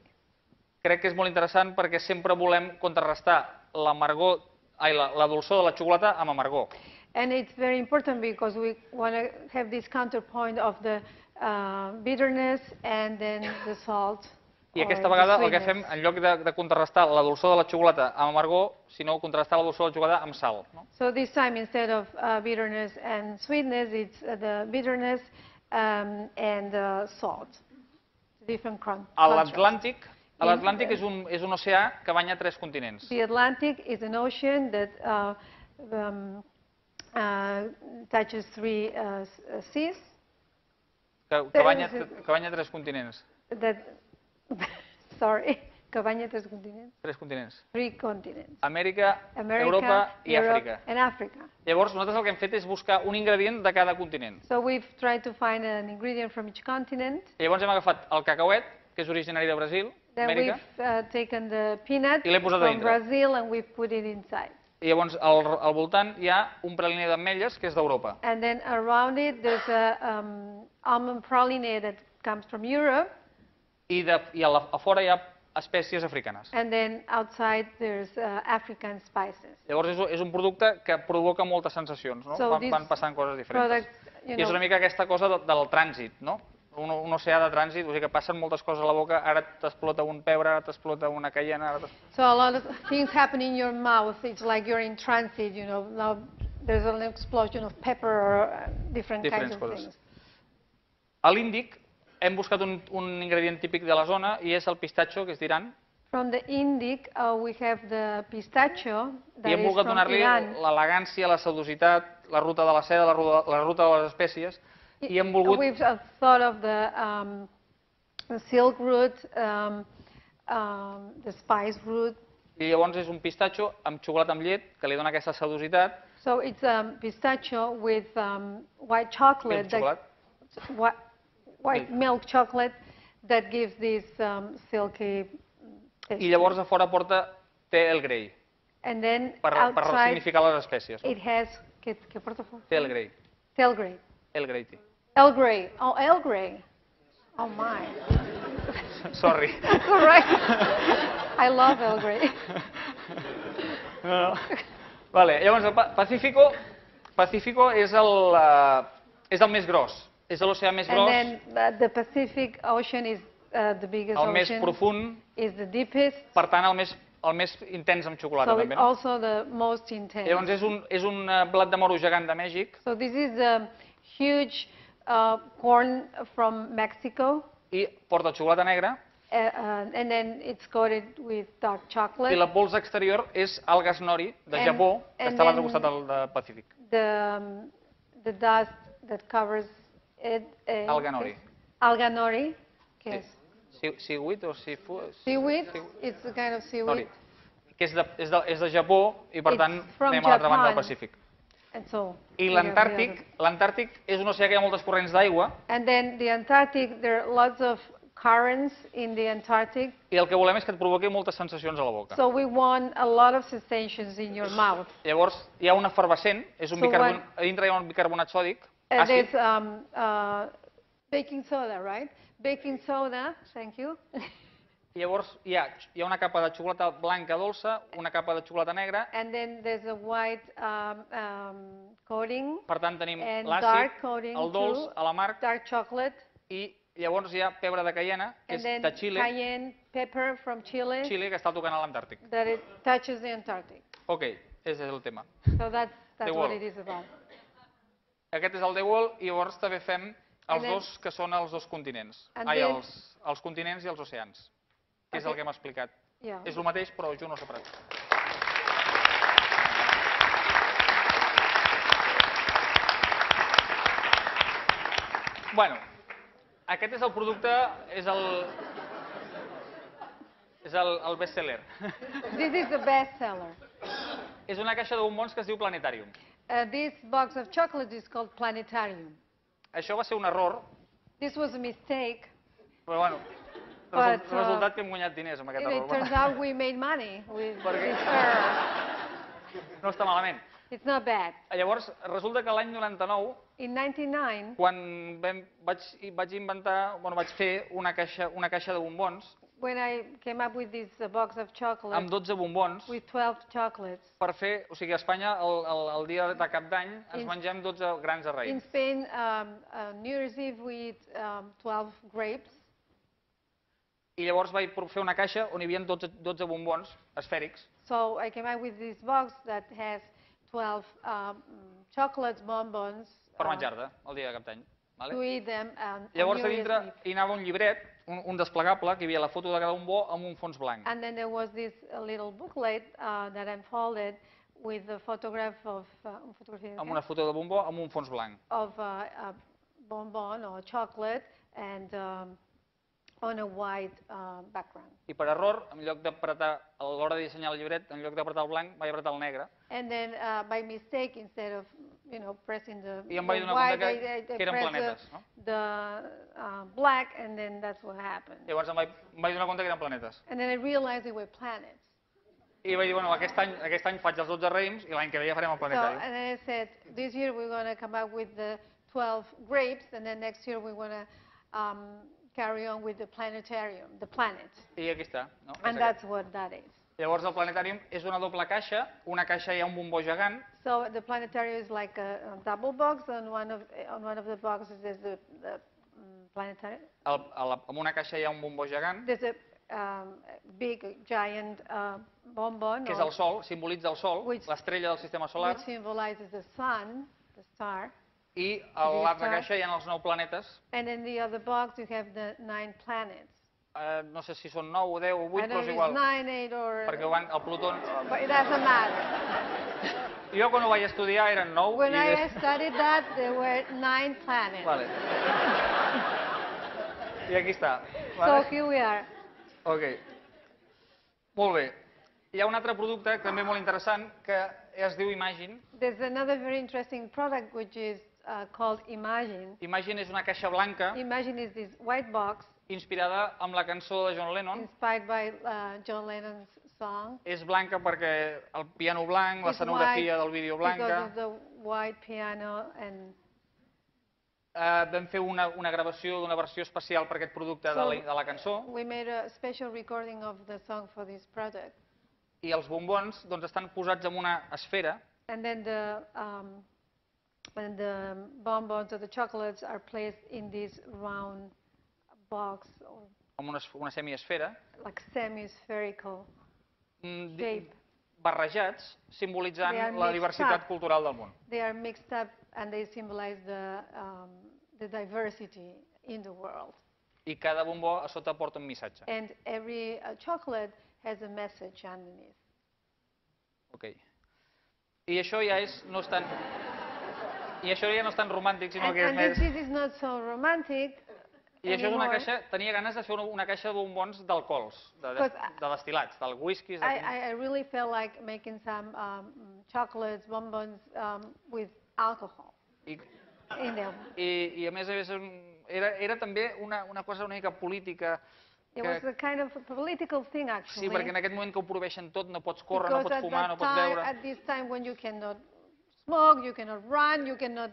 sempre volem contrarrestar la dolçor de la xocolata amb amargor. And it's very important because we want to have this counterpoint of the bitterness and then the salt. I or aquesta the vegada el que sweetness. fem, en lloc de contrarrestar la dolçor de la xocolata amb amargor, sinó contrastar la dolçor de la xocolata amb sal. No? So this time, instead of bitterness and sweetness, it's the bitterness and the salt. Different contrast. L'Atlàntic és un oceà que banya 3 continents. The Atlantic is an ocean that touches 3 seas. Que banya 3 continents. Que banya 3 continents. 3 continents. 3 continents. Amèrica, Europa i Àfrica. And Africa. Llavors, nosaltres el que hem fet és buscar un ingredient de cada continent. So we've tried to find an ingredient from each continent. I llavors hem agafat el cacauet, que és originari de Brasil, Then Amèrica, we've taken the peanut I l'hem posat a from dintre. Brazil and we've put it inside. i llavors al voltant hi ha un praliner d'ametlles que és d'Europa. And then around it there's a almond praline that comes from Europe. I a fora hi ha espècies africanes. And then outside there's African spices. Llavors és un producte que provoca moltes sensacions, no? So Van passant coses diferents. Products, I és una mica aquesta cosa del trànsit, no? Un oceà de trànsit, o sigui que passen moltes coses a la boca, ara t'explota un pebre, ara t'explota una caiena... So a lot of things happen in your mouth. It's like you're in transit, now there's an explosion of pepper or different kinds of things. A l'Índic hem buscat un ingredient típic de la zona i és el pistatxo, que és d'Iran. From the Indic, we have the pistachio that I hem is volgut from donar-li Iran. l'elegància, la sedositat, la ruta de la seda, la ruta de les espècies, i hem volgut... We've thought of the silk root, the spice root. I llavors és un pistatxo amb xocolata amb llet, que li dona aquesta sedositat. So it's pistachio with white chocolate, white milk chocolate that gives this silky taste. I llavors a fora porta té el grey, And then per outside significar les espècies. it has, ¿qué porta fora? Té el grey. Earl Grey. El grey tea. Earl Grey. Oh, Earl Grey. Oh my. Sorry. That's all right. I love Earl Grey. No. Vale, llavors el Pacífico és el més gros. És l'oceà més gros, And then the Pacific Ocean is the biggest el més ocean. profund, Is the deepest. per tant el més el més intens amb xocolata, So també, it's no? also the most intense. Llavors és un blat de moro gegant de Mèxic So this is a huge corn from Mexico, i porta xocolata negra and then it's coated with dark chocolate. i la pols exterior és algas nori de Japó, que està a l'altre costat del Pacífic. The dust that covers it. Alga nori. Alga nori. Yes. Seaweed o seafood? Seaweed. It's a kind of seaweed. Que és de Japó i per tant anem a l'altra banda del Pacífic. And so, I l'Antàrtic és un oceà que hi ha moltes corrents d'aigua. And then the Antarctic, there are lots of currents in the Antarctic. I el que volem és que et provoqui moltes sensacions a la boca. So we want a lot of sensations in your mouth. Llavors hi ha un efervescent, a dintre hi ha un bicarbonat sòdic, àcid. There's baking soda, right? Baking soda, thank you. Llavors hi ha una capa de xocolata blanca dolça, una capa de xocolata negra. And then there's a white coating. Per tant tenim and l'àcid, dark coating el dolç, too, l'amarg dark chocolate. I llavors hi ha pebre de caiena, que és de Xile, cayenne pepper from Chile, que està tocant a l'Antàrtic. that it touches the Antarctic. Ok, és el tema. So that's what it is about. Aquest és el The Wall i llavors també fem els dos que són els dos continents. Els continents i els oceans, que és el que hem explicat. És el mateix, però jo no separat. Bueno, aquest és el producte, és el best-seller. This is the best seller. És una caixa de bombons que es diu Planetarium. This box of chocolate is called Planetarium. Això va ser un error. This was a mistake. Però bueno, resultat que hem guanyat diners amb aquest error. It turns out we made money with this error. No està malament. It's not bad. Llavors, resulta que l'any 99, in 99, quan vaig fer una caixa de bombons, when I came up with this box of chocolate, amb 12 bombons, with 12 chocolates, per fer, o sigui, a Espanya, el dia de cap d'any, ens mengem 12 grans de raïm. In Spain, New Year's Eve, we eat 12 grapes. I llavors vaig fer una caixa on hi havia 12 bombons esfèrics. So I came up with this box that has 12 chocolates, bonbons. Per menjar-te, el dia de cap d'any. To eat them. Llavors a dintre hi anava un llibret, un desplegable, que hi havia la foto de cada bombó amb un fons blanc. And then there was this little booklet that unfolded with the photograph of... amb una foto de bombó amb un fons blanc. Of a bonbon or chocolate and on a white background. I per error, en lloc d'apretar, a l'hora de dissenyar el llibret, en lloc d'apretar el blanc, vaig apretar el negre. And then by mistake, instead of pressing the I em vaig donar compte que eren planetes, no? The black, and then that's what happened. Llavors em vaig donar compte que eren planetes. And then I realized they were planets. I vaig dir, bueno, aquest any faig els 12 raïms i l'any que ve ja farem el planetari. And then I said, this year we're going to come up with the 12 grapes, and then next year we're going to carry on with the planetarium, the planets. I aquí està. No? And that's what that is. Llavors el planetàrium és una doble caixa, una caixa hi ha un bombó gegant. So the planetarium is like a double box, on one of the boxes there's the planetarium. En una caixa hi ha un bombó gegant. There's a big, giant bonbon. Que és el sol, simbolitza el sol, l'estrella del sistema solar. Which symbolizes the sun, the star. I a l'altra caixa hi ha els 9 planetes. And in the other box you have the 9 planets. No sé si són 9 o 10 o 8, però és igual. 9, 8 or... Perquè el Plutó... But it doesn't matter. Jo quan ho vaig estudiar eren 9. When I studied that, there were 9 planets. Vale. I aquí està. So here we are. Ok. Molt bé. Hi ha un altre producte també molt interessant que es diu Imagine. There's another very interesting product which is called Imagine. Imagine és una caixa blanca. Imagine is this white box. Inspirada amb la cançó de John Lennon. Inspired by John Lennon's song. És blanca perquè el piano blanc, l'escenografia del vídeo blanca. Because of the white piano and... Vam fer una gravació d'una versió especial per aquest producte de la cançó. We made a special recording of the song for this project. I els bombons estan posats en una esfera. And then the bonbons or the chocolates are placed in this round box. Amb una semiesfera. Like semi-spherical. barrejats, simbolitzant la diversitat cultural del món. They are mixed up and they symbolize the diversity in the world. I cada bombó a sota porta un missatge. And every chocolate has a message underneath. Okay. I això ja no és tan... I això ja no és tan romàntic, sinó que és més... And this is not so romantic. I això és una caixa... Tenia ganes de fer una caixa de bombons d'alcohols, de destil·lats, del whisky... I really felt like making some chocolates, bonbons with alcohol in them. I a més era també una cosa una mica política. It was a kind of a political thing, actually. Sí, perquè en aquest moment que ho prohibeixen tot, no pots córrer, no pots fumar, no pots beure... At this time when you cannot smoke, you cannot run, you cannot...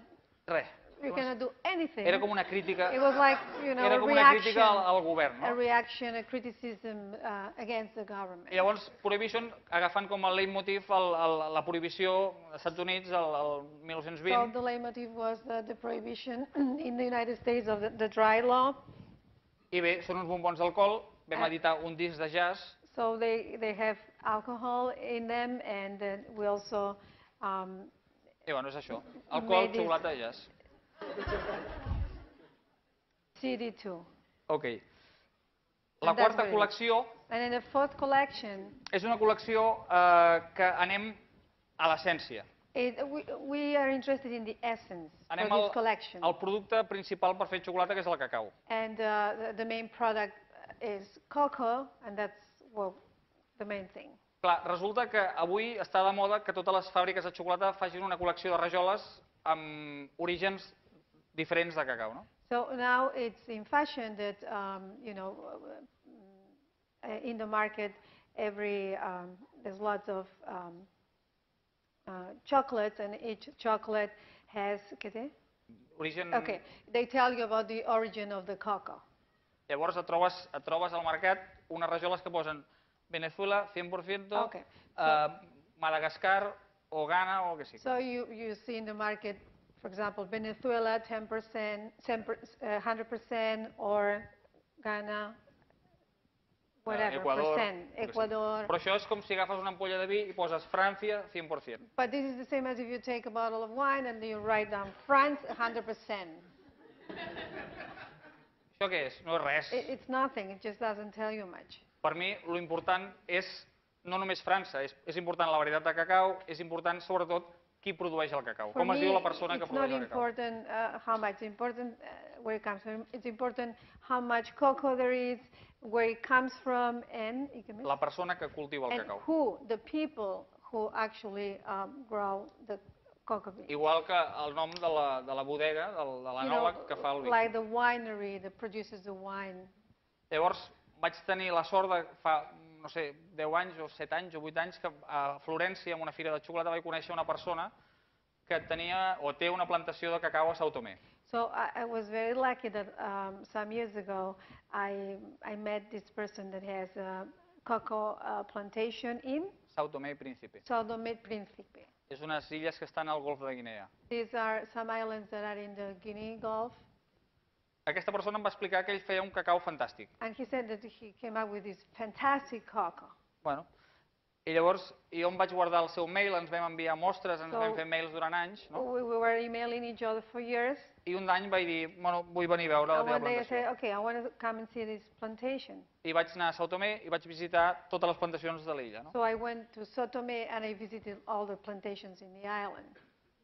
Res. You cannot do anything. Era com una crítica... It was like, you know, era com una crítica al govern, no? A reaction, a criticism against the government. I llavors, Prohibition, agafant com a leitmotiv la prohibició als Estats Units el 1920... So the leitmotiv was the prohibition in the United States of the dry law. I bé, són uns bombons d'alcohol, vam editar un disc de jazz. So they have alcohol in them, and we also... I bueno, és això, alcohol, xocolata i jazz. CD2. Ok. La quarta col·lecció... And in the fourth collection... És una col·lecció que anem a l'essència. We are interested in the essence of this collection. Anem al producte principal per fer xocolata, que és el cacau. And the main product is cocoa, and that's the main thing. Clar, resulta que avui està de moda que totes les fàbriques de xocolata facin una col·lecció de rajoles amb orígens diferents de cacau, no? So now it's in fashion that, you know, in the market, there's lots of chocolates, and each chocolate has... Origen... Okay, they tell you about the origin of the cocoa. Llavors et trobes al mercat unes rajoles que posen Venezuela, 100%, Okay. Madagascar, o Ghana, o el que sigui. So you see in the market, for example, Venezuela, 10%, 100%, or Ghana, whatever, Ecuador. Però això és com si agafes una ampolla de vi i poses França, 100%. But this is the same as if you take a bottle of wine and you write down France, 100%. Això què és? No és res. It's nothing, it just doesn't tell you much. Per mi, l'important és no només França, és important la varietat de cacau, és important sobretot qui produeix el cacau. Com es diu la persona que produeix el cacau? It's not important how much, it's important where it comes from. It's important how much cocoa there is, where it comes from, and la persona que cultiva el cacau. And who, the people who actually grow the cocoa bean. Igual que el nom de la bodega, de l'anòleg que fa el vi. Like the winery that produces the wine. Llavors, vaig tenir la sort de fa, no sé, 10 anys o 7 anys o 8 anys que a Florència, en una fira de xocolata, vaig conèixer una persona que tenia o té una plantació de cacau a São Tomé. So I was very lucky that some years ago I met this person that has a cocoa plantation in São Tomé i Príncipe. São Tomé i Príncipe. És unes illes que estan al Golf de Guinea. These are some islands that are in the Guinea Gulf. Aquesta persona em va explicar que ell feia un cacau fantàstic. And he said that he came up with this fantastic cocoa. Bueno, i llavors jo em vaig guardar el seu mail, ens vam enviar mostres, ens vam fer mails durant anys, no? We were emailing each other for years. I un any vaig dir, bueno, vull venir a veure la teva plantació. And one day I said, okay, I want to come and see this plantation. I vaig anar a São Tomé i vaig visitar totes les plantacions de l'illa, no? So I went to São Tomé and I visited all the plantations in the island.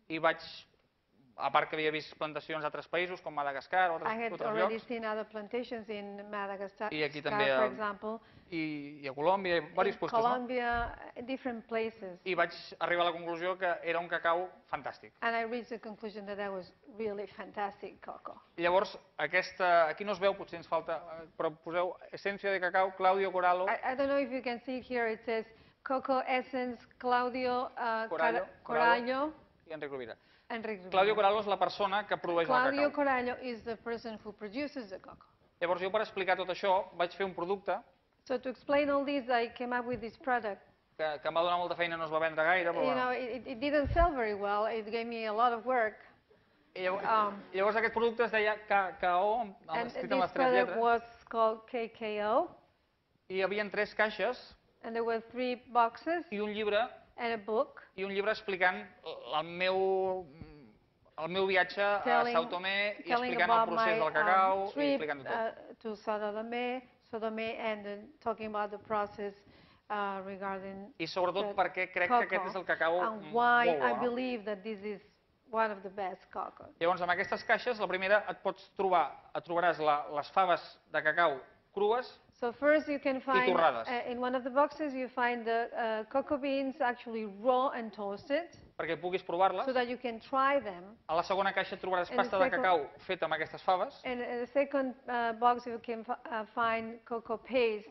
I vaig, a part que havia vist plantacions a altres països, com Madagascar o altres llocs. I had already seen other plantations in Madagascar, I aquí també, for example. I a Colòmbia, i diversos llocs, no? Colombia, different places. I vaig arribar a la conclusió que era un cacau fantàstic. And I reached the conclusion that was really fantastic cocoa. I llavors, aquí no es veu, potser ens falta, però poseu essència de cacau, Claudio Corallo. I don't know if you can see here, it says Cocoa Essence, Claudio Corallo i Enric Rovira. Enric Rovira. Claudio Corallo és la persona que produeix el cacau. Claudio Corallo is the person who produces the cocoa. Llavors jo per explicar tot això vaig fer un producte So to explain all this, I came up with this product. que em va donar molta feina, no es va vendre gaire, però You know, it didn't sell very well. It gave me a lot of work. I llavors aquest producte es deia KKO, And escrit this amb les 3 product lletres, was called KKO. i hi havia 3 caixes And there were 3 boxes i un llibre and a book explicant el meu viatge a Sao Tomé i telling explicant el about procés my del cacau i trip explicant tot. to Sao Tomé, and then talking about the process regarding I sobretot the perquè crec que aquest és el cacau and why molt bo, I no? believe that this is one of the best cacao. Llavors, amb aquestes caixes, la primera et trobaràs les faves de cacau crues So first you can i find, torrades, in one of the boxes you find the cocoa beans actually raw and toasted, perquè puguis provar-les. so that you can try them. A la segona caixa et trobaràs And the pasta de second- cacau feta amb aquestes faves. And in the second box you can find cocoa paste,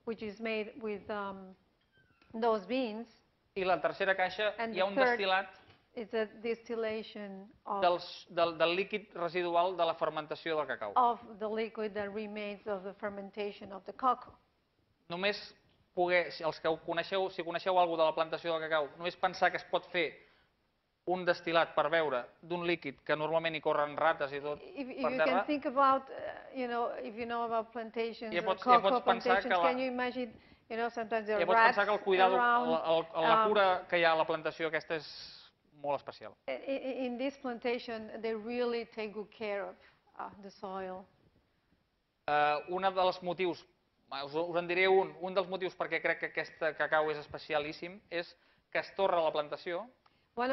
which is made with those beans. I la tercera caixa And hi ha the un third- destil·lat It's a distillation del líquid residual de la fermentació del cacau. of the liquid that remains of the fermentation of the cocoa. Només si coneixeu alguna de la plantació del cacau, només pensar que es pot fer un destil·lat per beure d'un líquid que normalment hi corren rates i tot If per you terra, can think about, if you know about plantations, Ja pots cocoa pensar plantations, que can you imagine, sometimes there ja are pots rats pensar que el cuidado, around. la cura que hi ha a la plantació aquesta és molt especial. In this plantation, they really take good care of the soil. Un dels motius, us en diré un dels motius perquè crec que aquest cacau és especialíssim és que es torra la plantació. One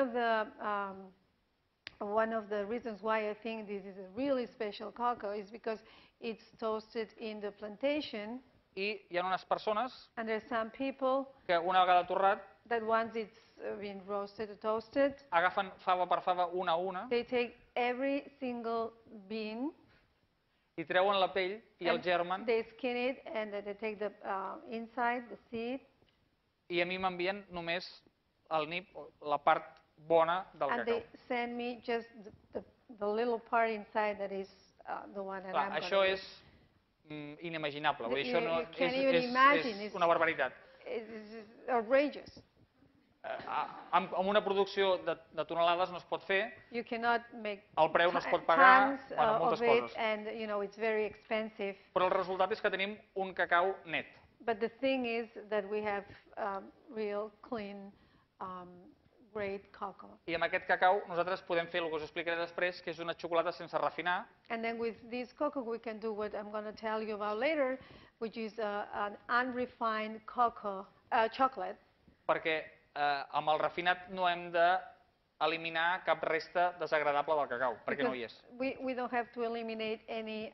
of the reasons why I think this is a really special cacao is because it's toasted in the plantation. I hi ha unes persones And there's some people que una vegada torrat that once it's been roasted or toasted, agafen fava per fava una a una they take every single bean, i treuen la pell i el and germen they skin it, and then they take the inside, the seed, i a mi m'envien només el nip, la part bona del and cacau. they send me just the little part inside that is the one that Clar, I'm això going to és inimaginable, vull dir, You això no, can't even imagine, és una barbaritat. It's outrageous. Amb una producció de tonelades no es pot fer, You cannot make el preu no es pot pagar, tons moltes of it, coses. and it's very expensive. Però el resultat és que tenim un cacau net. But the thing is that we have real, clean, great cocoa. I amb aquest cacau nosaltres podem fer el que us explicaré després, que és una xocolata sense refinar. And then with this cocoa we can do what I'm going to tell you about later, which is an unrefined chocolate. Perquè amb el refinat no hem d'eliminar cap resta desagradable del cacau, perquè no hi és. We don't have to eliminate any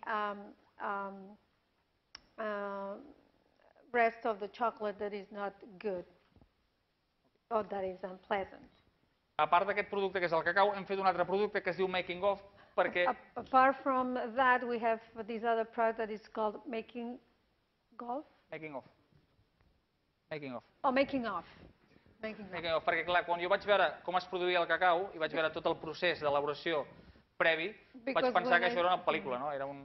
rest of the chocolate that is not good or that is unpleasant. A part d'aquest producte que és el cacau, hem fet un altre producte que es diu Making Of, perquè Apart from that, we have this other product that is called Making Golf? Making Of. Making Of. Oh, Making Off. Making Making Off. Of, perquè clar, quan jo vaig veure com es produïa el cacau i vaig veure tot el procés d'elaboració previ, vaig pensar que això era una pel·lícula, no? Era un...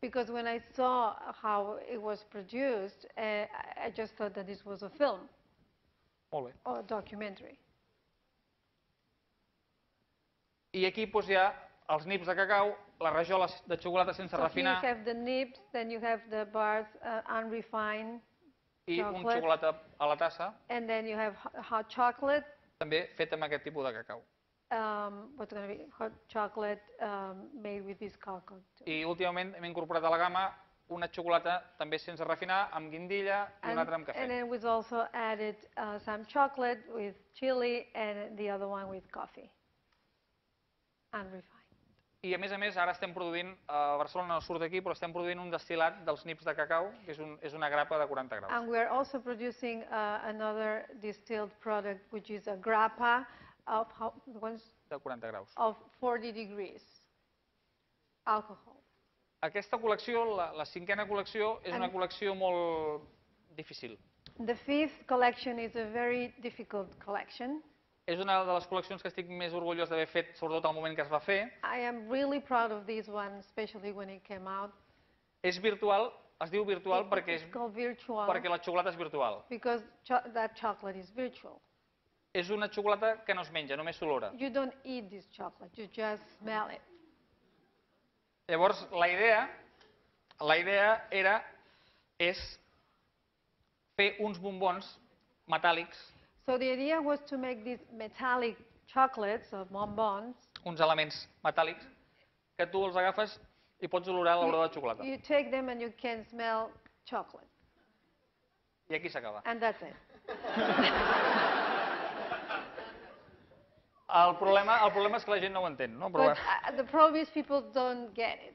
Because when I saw how it was produced, I just thought that this was a film Molt bé. or a documentary. I aquí doncs, hi ha els nips de cacau, les rajoles de xocolata sense So here refinar you have the nibs, then you have the bars unrefined, i un chocolate. xocolata a la tassa, and then you have hot chocolate. també fet amb aquest tipus de cacau. What's going to be hot chocolate made with this cocoa. I últimament hem incorporat a la gamma una xocolata també sense refinar, amb guindilla i una altra amb cafè. And then we've also added some chocolate with chili and the other one with coffee. Unrefined. I a més, ara estem produint, a Barcelona no surt d'aquí, però estem produint un destil·lat dels nips de cacau, que és una grapa de 40 graus. And we're also producing another distilled product, which is a grappa of De 40 graus. of 40 degrees alcohol. Aquesta col·lecció, la cinquena col·lecció, és una col·lecció molt difícil. The fifth collection is a very difficult collection. És una de les col·leccions que estic més orgullós d'haver fet, sobretot al moment que es va fer. I am really proud of this one, especially when it came out. És virtual, es diu virtual It's called virtual perquè la xocolata és virtual. because that chocolate is virtual. És una xocolata que no es menja, només s'olora. You don't eat this chocolate, you just smell it. Llavors, la idea és fer uns bombons metàl·lics, So the idea was to make these metallic chocolates or bonbons. uns elements metàl·lics, que tu els agafes i pots olorar l'olor de xocolata. You take them and you can smell chocolate. I aquí s'acaba. And that's it. El problema és que la gent no ho entén, no? Però, But the problem is people don't get it.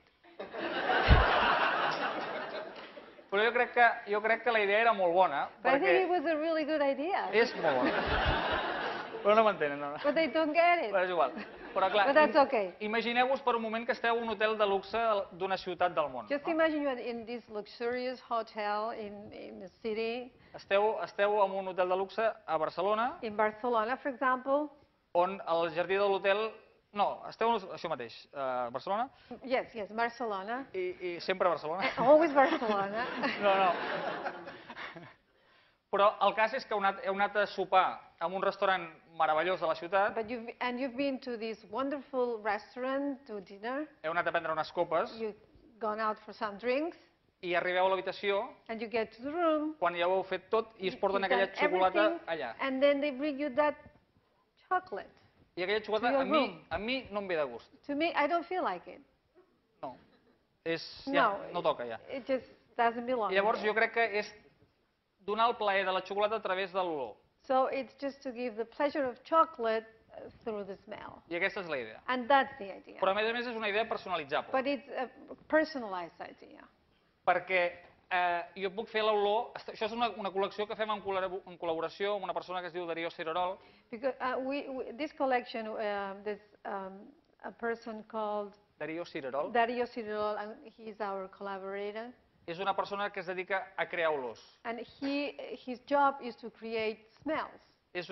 però jo crec que la idea era molt bona, But I think perquè it was a really good idea. és molt bona. Però no m'entenen, no. But they don't get it. Però és igual. Però clar, But that's okay. imagineu-vos per un moment que esteu a un hotel de luxe d'una ciutat del món. Just imagine you're in this luxurious hotel in the city, Esteu en un hotel de luxe a Barcelona, in Barcelona, for example. on el jardí de l'hotel... No, esteu això mateix, a Barcelona, Yes, Barcelona. i sempre a Barcelona. Always Barcelona. No. Però el cas és que heu anat a sopar en un restaurant meravellós de la ciutat, But you've been to this wonderful restaurant to dinner. heu anat a prendre unes copes You've gone out for some drinks, i arribeu a l'habitació and you get to the room. quan ja ho heu fet tot i es porten You've aquella done xocolata everything, allà. and then they bring you that chocolate. I aquella To xocolata your room. a mi no em ve de gust. To me, I don't feel like it. No. Ja, no toca ja. It just doesn't belong. I llavors there. jo crec que és donar el plaer de la xocolata a través de l'olor. So it's just to give the pleasure of chocolate through the smell. I aquesta és la idea. And that's the idea. Però a més és una idea personalitzable. But it's a personalized idea. Perquè jo puc fer l'olor... Això és una col·lecció que fem en col·laboració amb una persona que es diu Darío Cirerol. Because this collection, there's a person called Darío Cirerol. Dario Cirerol, and he's our collaborator. És una persona que es dedica a crear olors. And his job is to create smells. És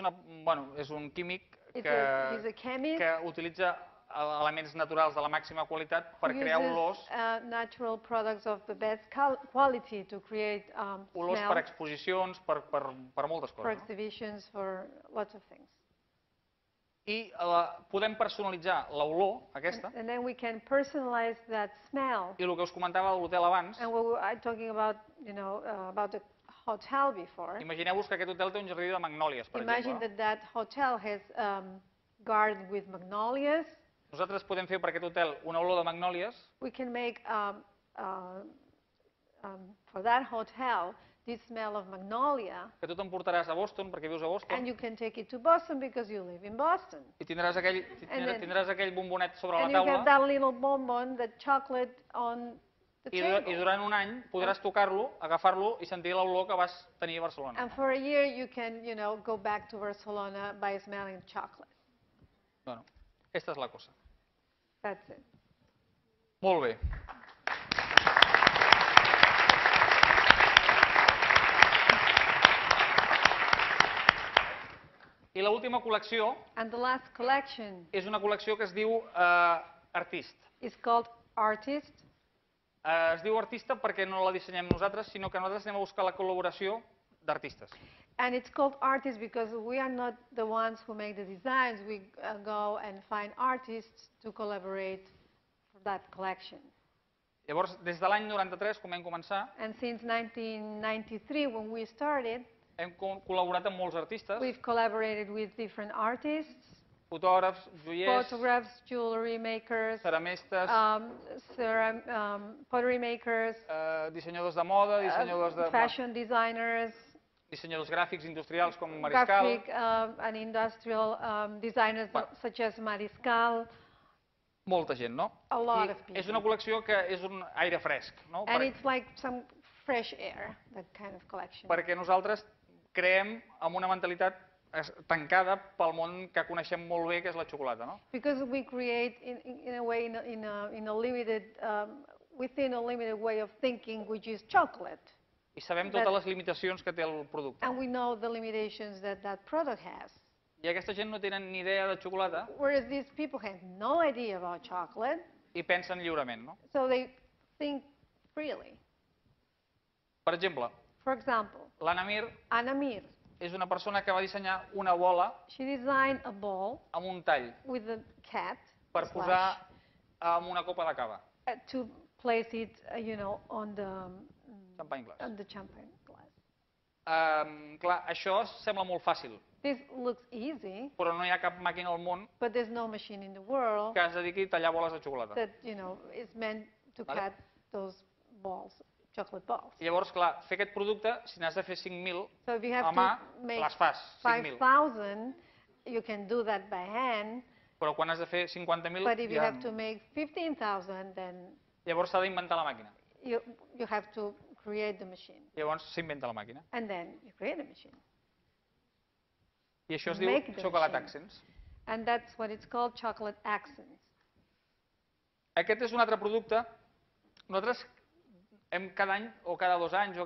un químic He's a que chemist. utilitza elements naturals de la màxima qualitat per crear olors. Uses natural products of the best quality to create Olors per smells, exposicions, per moltes for coses. No? exhibitions, for lots of things. I podem personalitzar l'olor, aquesta, And then we can personalize that smell. i el que us comentava de l'hotel abans, And we were talking about, about the hotel before. imagineu-vos que aquest hotel té un jardí de magnòlies, per Imagine exemple. that hotel has garden with magnolias. Nosaltres podem fer per aquest hotel una olor de magnòlies We can make for that hotel this smell of magnolia, que tu t'emportaràs a Boston, perquè vius a Boston, and you can take it to Boston because you live in Boston. i tindràs aquell bombonet sobre la And you taula, have that little bonbon, that chocolate on the i table. durant un any podràs tocar-lo, agafar-lo i sentir l'olor que vas tenir a Barcelona. And for a year you can, go back to Barcelona by smelling chocolate. Bueno, aquesta és la cosa. That's it. Molt bé. I l'última col·lecció And the last collection és una col·lecció que es diu Artist. is called Artist. Es diu Artista perquè no la dissenyem nosaltres, sinó que nosaltres anem a buscar la col·laboració d'artistes. And it's called Artist because we are not the ones who make the designs. We go and find artists to collaborate for that collection. Llavors, des de l'any 93, quan vam començar, And since 1993, when we started, hem col·laborat amb molts artistes, we've collaborated with different artists, fotògrafs, joiers, photographs, jewelry makers, ceramestes, pottery makers, dissenyadors de moda, fashion designers, dissenyadors gràfics industrials com Mariscal, graphic and industrial designers such as Mariscal, molta gent, no? a lot I of people. és una col·lecció que és un aire fresc, no? And it's like some fresh air, that kind of collection. Perquè nosaltres creem amb una mentalitat tancada pel món que coneixem molt bé, que és la xocolata, no? Because we create in a way, in a limited, within a limited way of thinking, which is chocolate. I sabem totes les limitacions que té el producte. And we know the limitations that that product has. I aquesta gent no tenen ni idea de xocolata Whereas these people have no idea about chocolate, i pensen lliurement, no? so they think freely. Per exemple, For example, l'Anna Mir Anna Mir, és una persona que va dissenyar una bola she designed a ball amb un tall with a cat per slash, posar en una copa de cava, to place it, on the champagne glass. on the champagne glass. Clar, això sembla molt fàcil, This looks easy, però no hi ha cap màquina al món but there's no machine in the world que es dediqui a tallar boles de xocolata. that, is meant to Vale. cut those balls, chocolate balls. Llavors, clar, fer aquest producte, si n'has de fer 5.000 So if you a have mà, to make les fas, 5.000. 5,000, you can do that by hand, Però quan has de fer 50.000, but if you ja... have to make 15,000, then Llavors s'ha d'inventar la màquina. you have to create the machine. Llavors s'inventa la màquina. And then you create a machine. I això es diu Make the Chocolate machine. Accents. And that's what it's called, chocolate accents. Aquest és un altre producte. Nosaltres cada any, o cada 2 anys, o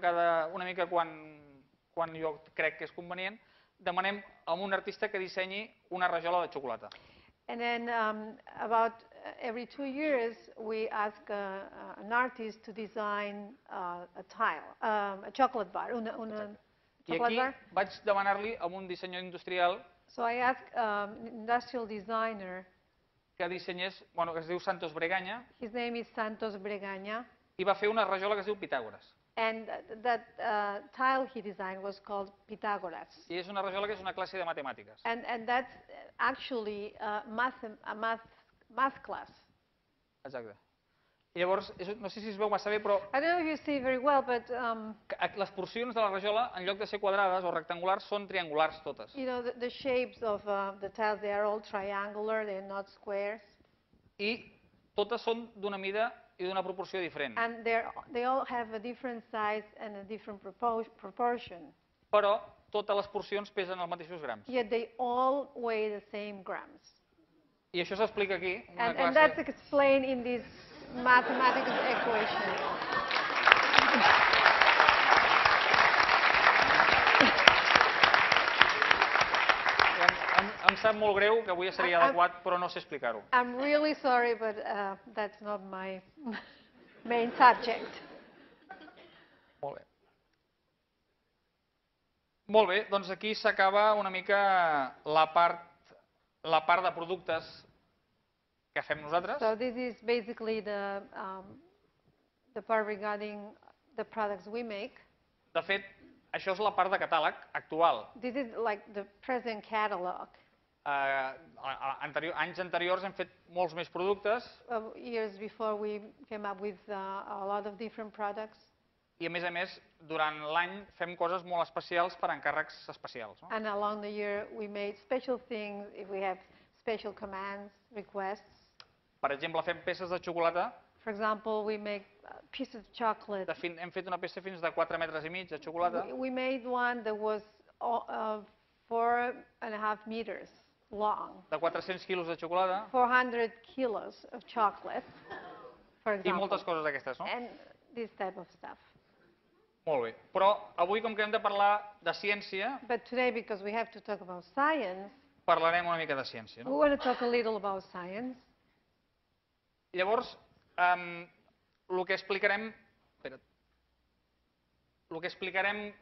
una mica quan jo crec que és convenient, demanem a un artista que dissenyi una rajola de xocolata. And then about every 2 years, we ask an artist to design a tile, a chocolate bar, una I chocolate aquí bar. vaig demanar-li a un dissenyador industrial So I asked an industrial designer, que dissenyés, que es diu Santos Bregaña, his name is Santos Bregaña, i va fer una rajola que es diu Pitàgores. and that tile he designed was called Pythagoras. I és una rajola que és una classe de matemàtiques. And that's actually a math class. Exacte. I llavors, no sé si es veu massa bé, però I don't know if you see very well, but les porcions de la rajola, en lloc de ser quadrades o rectangulars, són triangulars totes. the shapes of the tiles, they are all triangular, they're not squares. I totes són d'una mida i d'una proporció diferent. And they all have a different size and a different proportion. Però totes les porcions pesen els mateixos grams. Yet they all weigh the same grams. I això s'explica aquí, una And that's classe. explained in this mathematical equation. Em sap molt greu, que avui seria adequat, però no sé explicar-ho. I'm really sorry, but that's not my main subject. Molt bé. Molt bé, doncs aquí s'acaba una mica la part de productes que fem nosaltres. So this is basically the part regarding the products we make. De fet, això és la part de catàleg actual. This is like the present catalog. Anys anteriors hem fet molts més productes Years before we came up with a lot of different products. i, a més, durant l'any fem coses molt especials per encàrrecs especials. No? And along the year, we made special things if we have special commands, requests. Per exemple, fem peces de xocolata. For example, we make pieces of chocolate. Hem fet una peça fins de 4,5 metres de xocolata. We made one that was 4.5 meters long. De 400 quilos de xocolata 400 kilos of chocolate, for i example. moltes coses d'aquestes, no? And this type of stuff. Molt bé. Però avui, com que hem de parlar de ciència, But today, because we have to talk about science, parlarem una mica de ciència. we No? want to talk a little about science. Llavors, el que explicarem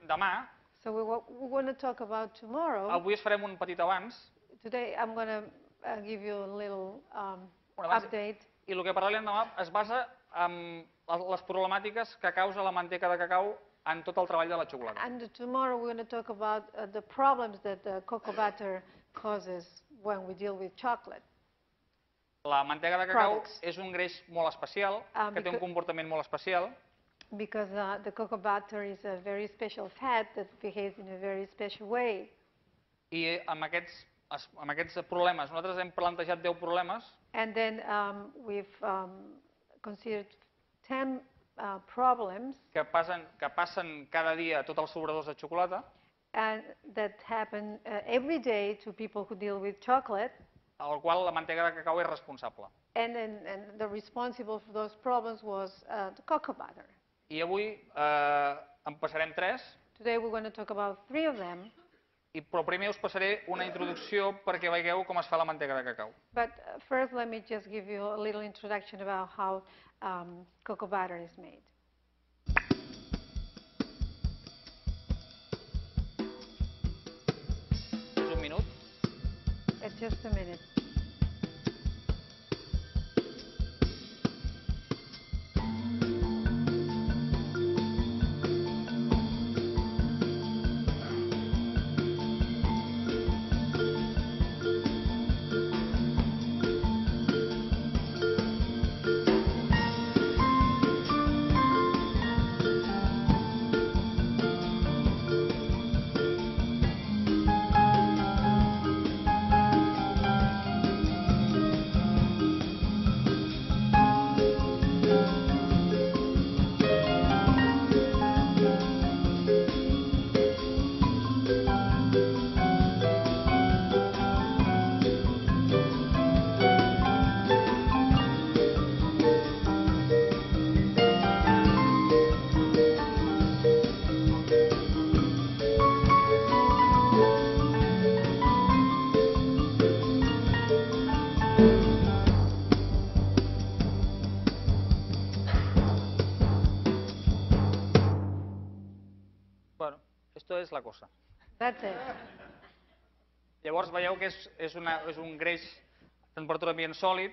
demà, So we want to talk about tomorrow. avui es farem un petit abans, Today, I'm going to give you a little abans, update. i el que parlarem demà es basa en les problemàtiques que causa la manteca de cacau en tot el treball de la xocolata. And tomorrow, we're going to talk about the problems that the cocoa butter causes when we deal with chocolate. La mantega de cacau Products. és un greix molt especial, que té un comportament molt especial, Because the cocoa butter is a very special fat that behaves in a very special way. i amb aquests problemes, nosaltres hem plantejat 10 problemes And then we've considered 10 problems que passen cada dia a tots els obradors de xocolata, and that happen every day to people who deal with chocolate. al qual la mantega de cacau és responsable. And the responsible for those problems was the cocoa butter. I avui en passarem 3, Today we're going to talk about 3 of them. però primer us passaré una introducció perquè veieu com es fa la mantega de cacau. But first, let me just give you a little introduction about how cocoa butter is made. És un minut. Just a minute. és la cosa. That's it. Llavors veieu que és un greix a temperatura ambient sòlid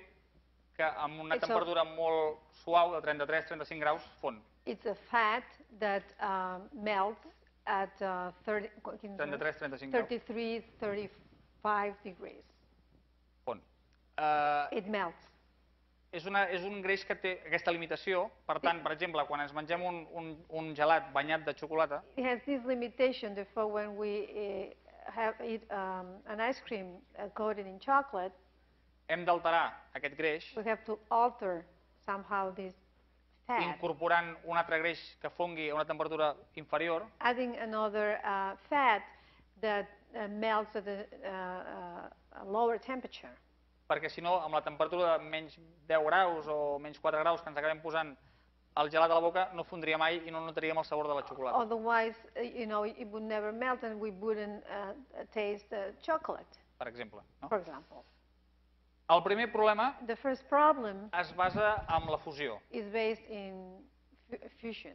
que amb una temperatura molt suau de 33-35 graus fon. It's a fat that melts at 33-35 graus. 33-35 degrees. Fon. It melts. És un greix que té aquesta limitació, per tant, per exemple, quan ens mengem un gelat banyat de xocolata, It has this limitation, therefore when we eat an ice cream coated in chocolate, hem d'alterar aquest greix we have to alter somehow this fat, incorporant un altre greix que fongui a una temperatura inferior, adding another fat that melts at a lower temperature. perquè si no, amb la temperatura de menys 10 graus o menys 4 graus que ens acabem posant el gelat a la boca, no fondria mai i no notaríem el sabor de la xocolata. Otherwise, it would never melt and we wouldn't taste the chocolate, Per exemple. No? for example. El primer problema The first problem es basa en la fusió. is based in fusion.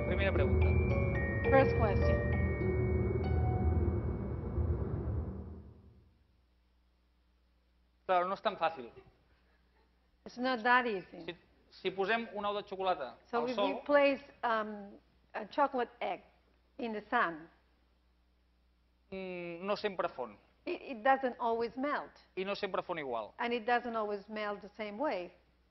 Primera pregunta. First question. Clar, no és tan fàcil. It's not that easy. Si posem un ou de xocolata So al if sol, we place a chocolate egg in the sun, no sempre fon. it doesn't always melt. I no sempre fon igual. And it doesn't always melt the same way.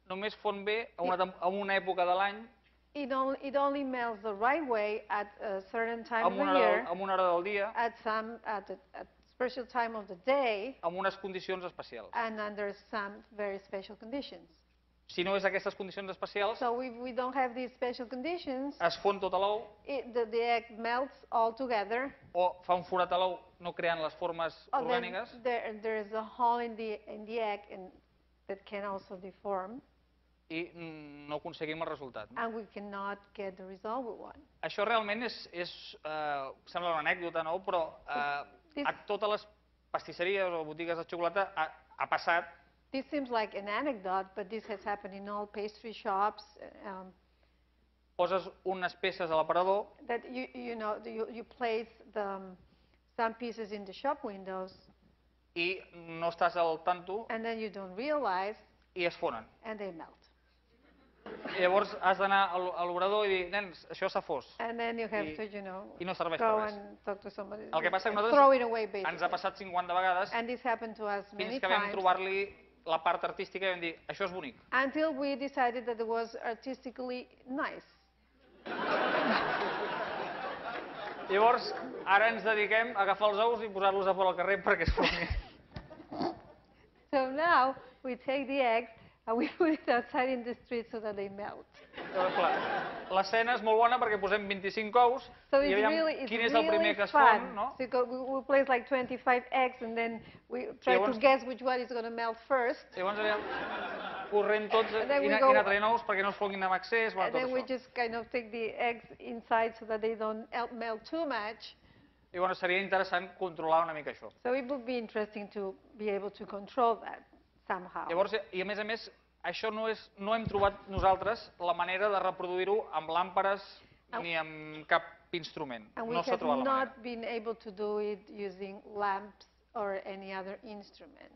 Només fon bé a una època de l'any, It only melts the right way at a certain time of amb the year, una hora del dia, at a special time of the day, amb unes condicions especials. and under some very special conditions. Si no és aquestes condicions especials, So if we don't have these special conditions, es fon tot a l'ou the egg melts all together. o fa un forat a l'ou no creant les formes Or then orgàniques there is a hole in the egg that can also deform, i no aconseguim el resultat. No? and we cannot get the result we want. Això realment sembla una anècdota, no? Però a totes les pastisseries o botigues de xocolata ha passat. This seems like an anecdote, but this has happened in all pastry shops. Poses unes peces a l'aparador That you place some pieces in the shop windows, i no estàs al tanto and then you don't realize, i es fonen. and they melt. Llavors has d'anar a l'obrador i dir, nens, això s'ha fos. And then you have to, I no serveix per go res. and talk to somebody. El que passa que and throw it away, nosaltres ens basically. ha passat 50 vegades And this happened to us fins many que vam times. trobar-li la part artística i vam dir, això és bonic. Until we decided that it was artistically nice. Llavors, ara ens dediquem a agafar els ous i posar-los a fora al carrer perquè es fonin. So now we take the eggs and we put it outside in the street so that they melt. Llavors, clar, l'escena és molt bona perquè posem 25 ous So i it's veiem really, quin és el primer que es fon, fun. no? So we place like 25 eggs and then we try to guess which one is going to melt first. Llavors anem corrent tots i then we anar go- traient ous perquè no es fonguin amb excés, And tot then we això. just kind of take the eggs inside so that they don't melt too much. I bueno, seria interessant controlar una mica això. So it would be interesting to be able to control that somehow. Llavors, i a més, això no hem trobat nosaltres la manera de reproduir-ho amb làmperes ni amb cap instrument. And we No s'ha have trobat la manera. not been able to do it using lamps or any other instrument.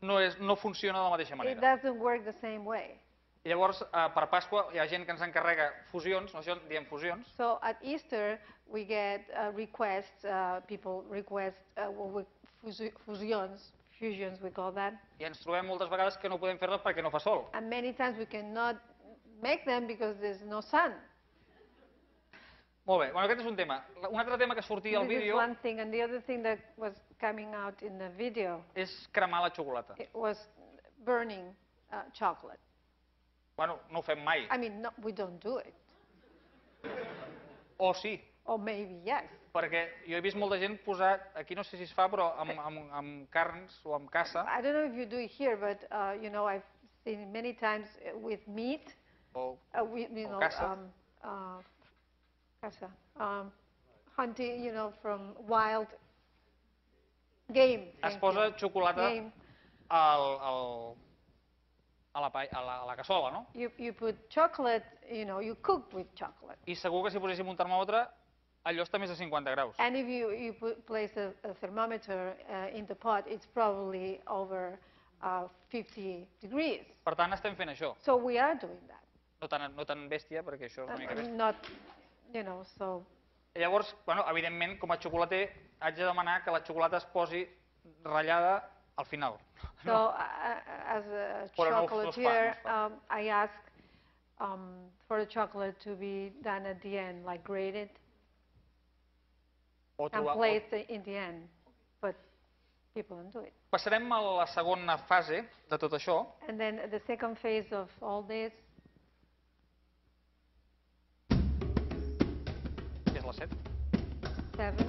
No funciona de la mateixa It manera. doesn't work the same way. Llavors, per Pasqua hi ha gent que ens encarrega fusions, això en diem fusions, So at Easter, we get requests, people request fusions, we call that. i ens trobem moltes vegades que no podem fer-les perquè no fa sol. And many times we cannot make them because there's no sun. Molt bé, bueno, aquest és un tema. Un altre tema que sortia al This is vídeo one thing, and the other thing that was coming out in the video, és cremar la xocolata. it was burning chocolate. Bueno, no ho fem mai. I mean, no, we don't do it. O sí, Or maybe yes. perquè jo he vist molta gent posar, aquí no sé si es fa, però amb carns o amb caça, I don't know if you do it here, but you know, I've seen it many times with meat. o You know, caça. caça, hunting, you know, from wild game. Es posa xocolata Game. a la cassola, no? You put chocolate, you know, you cook with chocolate. I segur que si poséssim un termòmetre, allò està a més de 50 graus. And if you place a thermometer in the pot, it's probably over 50 degrees. Per tant, estem fent això. So we are doing that. No tan bèstia, perquè això és una mica bèstia. Not, you know, so. Llavors, bueno, evidentment, com a xocolater, haig de demanar que la xocolata es posi ratllada al final. So as a Però no chocolatier, es fa. I ask for the chocolate to be done at the end, like grated O and trobar- placed in the end. But people don't do it. Passarem a la segona fase de tot això, And then the second phase of all this, que és la 7. 7.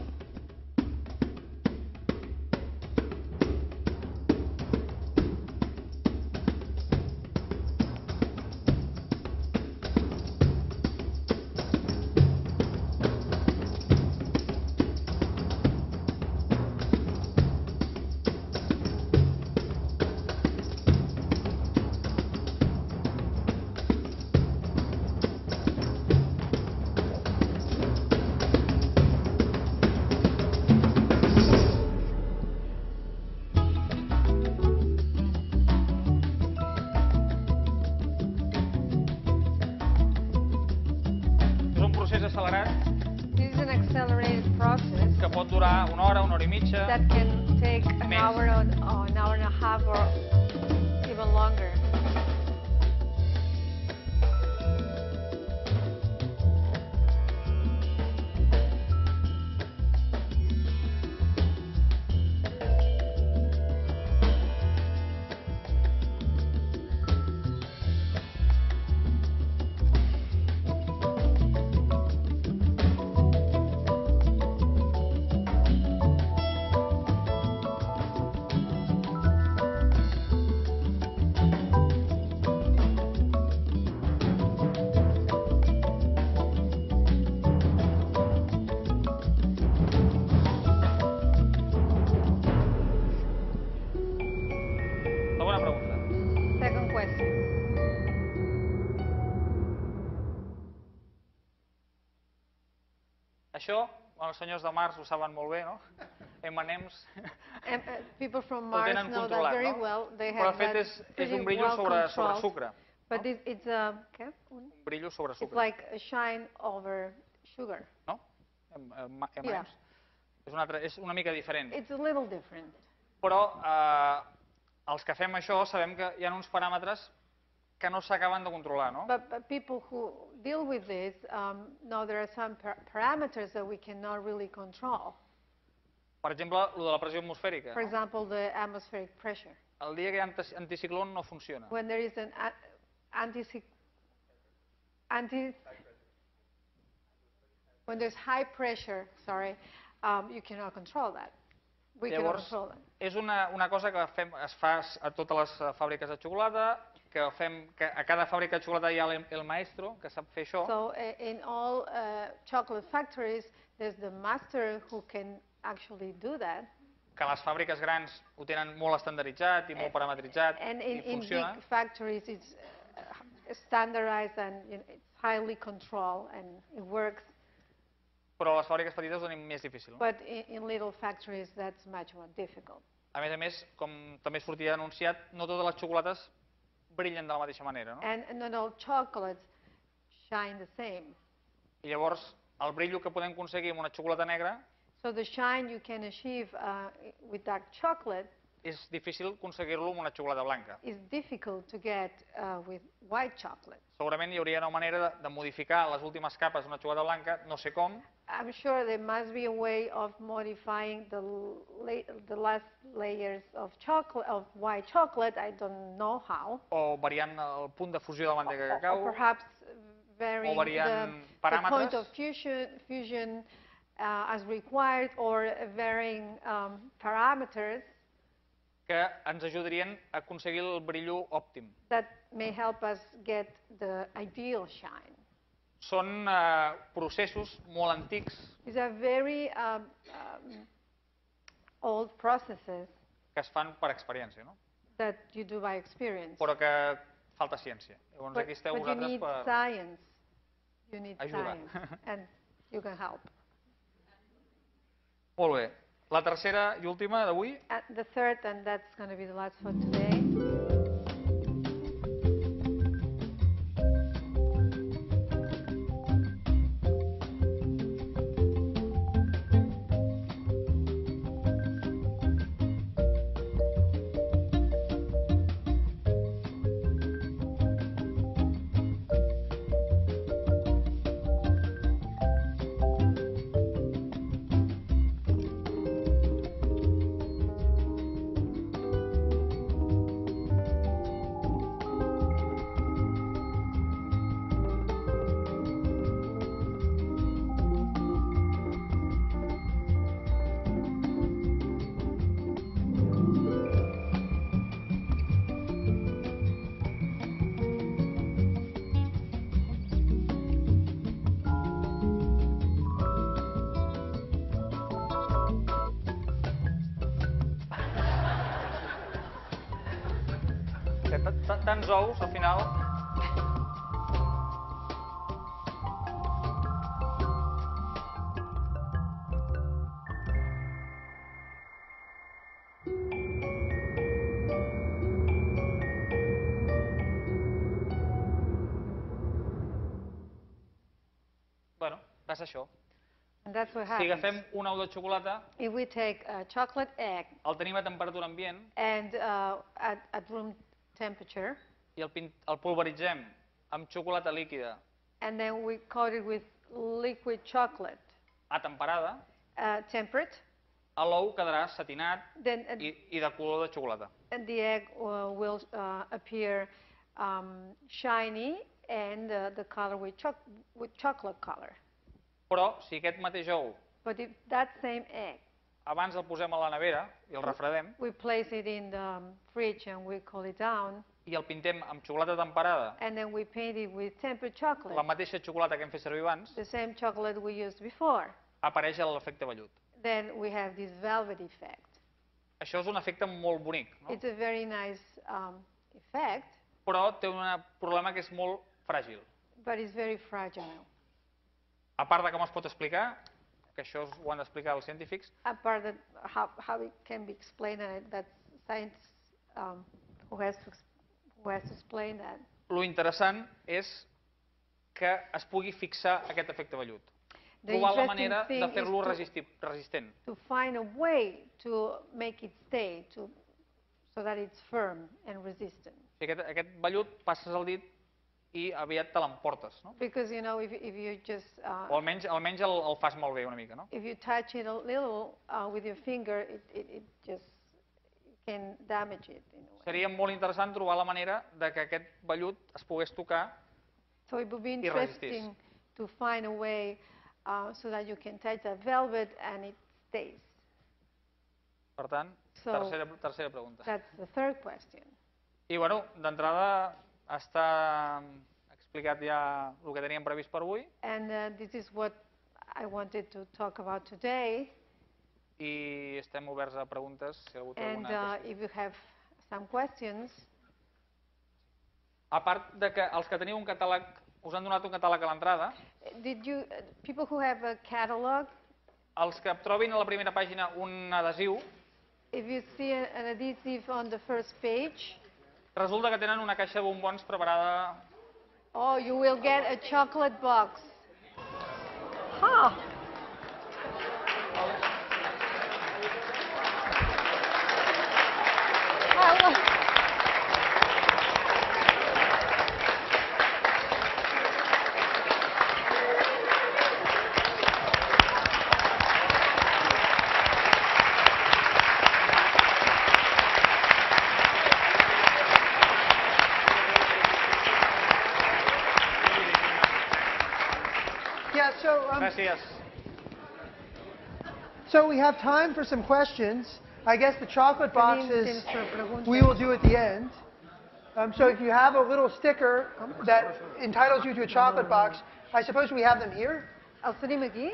És un procés accelerat This is an accelerated process que pot durar una hora i mitja. that can take an Més. hour or an hour and a half or even longer. Segona pregunta. Second question. Això, bueno, els senyors de Mars ho saben molt bé, no? M&M's. And, people from Ho Mars tenen know that controlat, very no? well. They Però have de fet that és pretty un brillo well sobre controlled. sucre. But it's ¿qué? Un brillo sobre It's sucre, like a shine over sugar. no? M&M's. Yeah. És una mica diferent. It's a little different. Però els que fem això sabem que hi ha uns paràmetres que no s'acaben de controlar, no? But people who deal with this know there are some parameters that we cannot really control. Per exemple, el de la pressió atmosfèrica. For example, the atmospheric pressure. El dia que hi ha anticiclón no funciona. When there is an when there's high pressure, sorry, you cannot control that. We cannot Llavors, control that. és una cosa que es fa a totes les fàbriques de xocolata, que a cada fàbrica de xocolata hi ha el maestro que sap fer això. So in all chocolate factories, there's the master who can actually do that. que les fàbriques grans ho tenen molt estandarditzat i molt parametritzat And i in funciona, big factories, it's standardized and it's highly controlled and it works. però a les fàbriques petites ho tenim més difícil. No? But in little factories, that's much more difficult. A més, com també sortia anunciat, no totes les xocolates brillen de la mateixa manera. No? And not all chocolates shine the same. I llavors, el brillo que podem aconseguir amb una xocolata negra So the shine you can achieve with dark chocolate és difícil aconseguir-lo amb una xocolata blanca. is difficult to get with white chocolate. Segurament hi hauria una manera de modificar les últimes capes d'una xocolata blanca, no sé com, I'm sure there must be a way of modifying the last layers of chocolate, of white chocolate. I don't know how. o variant el punt de fusió de la mantega de Or cacau, perhaps varying variant the paràmetres. point of fusion as required, or varying parameters que ens ajudarien a aconseguir el brillo òptim. that may help us get the ideal shine. Són processos molt antics These are very old processes que es fan per experiència, no? that you do by experience. Però que falta ciència. Llavors aquí esteu But you vosaltres need per science. You need ajudar. science, and you can help. Molt bé. La tercera i última d'avui, And the third, and that's going to be the last for today. tants ous, al final... Bueno, passa això. And that's what Si happens. agafem un ou de xocolata, If we take a chocolate egg el tenim a temperatura ambient and at room temperature, i el pulveritzem amb xocolata líquida and then we coat it with liquid chocolate, a temperada, temperate, l'ou quedarà satinat then i de color de xocolata. and the egg will appear shiny and the color with chocolate color. Però si aquest mateix ou But if that same egg, abans el posem a la nevera i el refredem we place it in the fridge and we cool it down, i el pintem amb xocolata temperada, and then we paint it with tempered chocolate, la mateixa xocolata que hem fet servir abans, the same chocolate we used before, apareix l'efecte vellut. then we have this velvet effect. Això és un efecte molt bonic, no? It's a very nice effect, Però té un problema que és molt fràgil. but it's very fragile. A part de com es pot explicar, que això ho han d'explicar els científics, Apart that how it can be explained, and that's science who has to explain that. lo interessant és que es pugui fixar aquest efecte vellut. The Trobar la interesting manera thing de is fer-lo resistent. to find a way to make it stay, so that it's firm and resistant. Aquest vellut passes el dit i aviat te l'emportes, no? Because you know, if you just O almenys el fas malbé una mica, no? if you touch it a little with your finger, it just can damage it in a way. Seria molt interessant trobar la manera de que aquest vellut es pogués tocar. So it would be I resistís. interesting to find a way so that you can touch the velvet and it stays. Per tant, So- tercera pregunta. That's the third question. I bueno, d'entrada està explicat ja el que teníem previst per avui. And this is what I wanted to talk about today. I estem oberts a preguntes, si algú té And alguna. if you have some questions. A part de que els que teniu un catàleg, us han donat un catàleg a l'entrada, People who have a catalog, els que trobin a la primera pàgina un adhesiu, if you see an adhesive on the first page, resulta que tenen una caixa de bombons preparada. oh, you will get a chocolate box. Huh. Yeah, Gràcies. so we have time for some questions. I guess the chocolate boxes we will do at the end. So if you have a little sticker that entitles you to a chocolate box, I suppose we have them here. Els tenim aquí?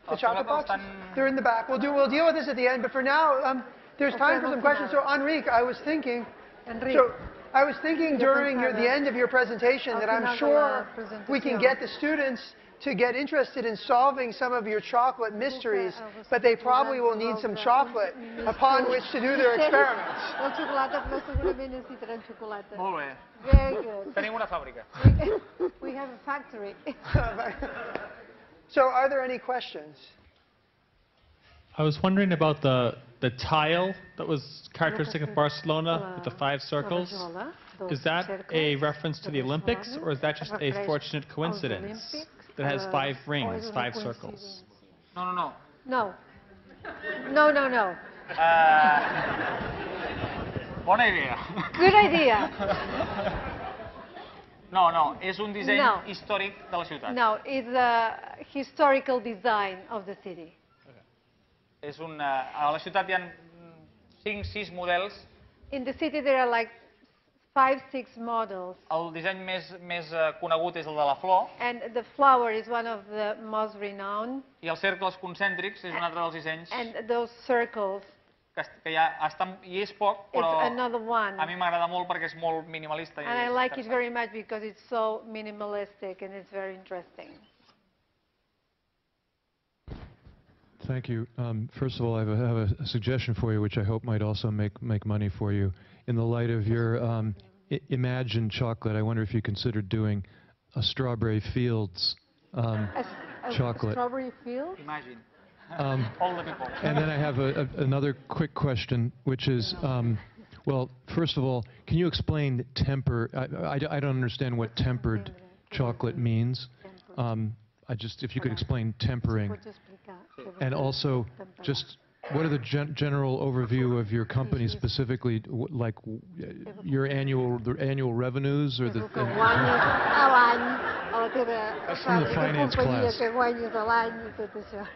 The chocolate boxes? They're in the back. We'll deal with this at the end. But for now, there's time for some questions. So Enrique, I was thinking. During the end of your presentation that I'm sure we can get the students to get interested in solving some of your chocolate mysteries, but they probably will need some chocolate upon which to do their experiments. La xocolata, però segurament necessitaran xocolata. Molt bé. Very good. Tenim una fàbrica. We have a factory. So are there any questions? I was wondering about the tile that was characteristic of Barcelona with the 5 circles. Is that a reference to the Olympics, or is that just a fortunate coincidence that has 5 rings, 5 circles? No. No. Bona idea. Good idea. No, és un disseny històric de la ciutat. No, it's a historical design of the city. A la ciutat hi ha 5-6 models. In the city there are like 5-6 models. El disseny més conegut és el de la flor. And the flower is one of the most renowned. I els cercles concèntrics és un altre dels dissenys. And those circles. Que ja hi és poc, però another one. a mi m'agrada molt perquè és molt minimalista. And I like it very much because it's so minimalistic and it's very interesting. Thank you. First of all, I have a suggestion for you, which I hope might also make money for you. In the light of your Imagine chocolate, I wonder if you considered doing a Strawberry Fields chocolate. A strawberry field? Imagine. All the people. And then I have another quick question, which is, well, first of all, can you explain temper? I don't understand what tempered chocolate means. If you could explain tempering. And also, just what are the general overview of your company specifically, like your annual revenues or the... That's from the finance class.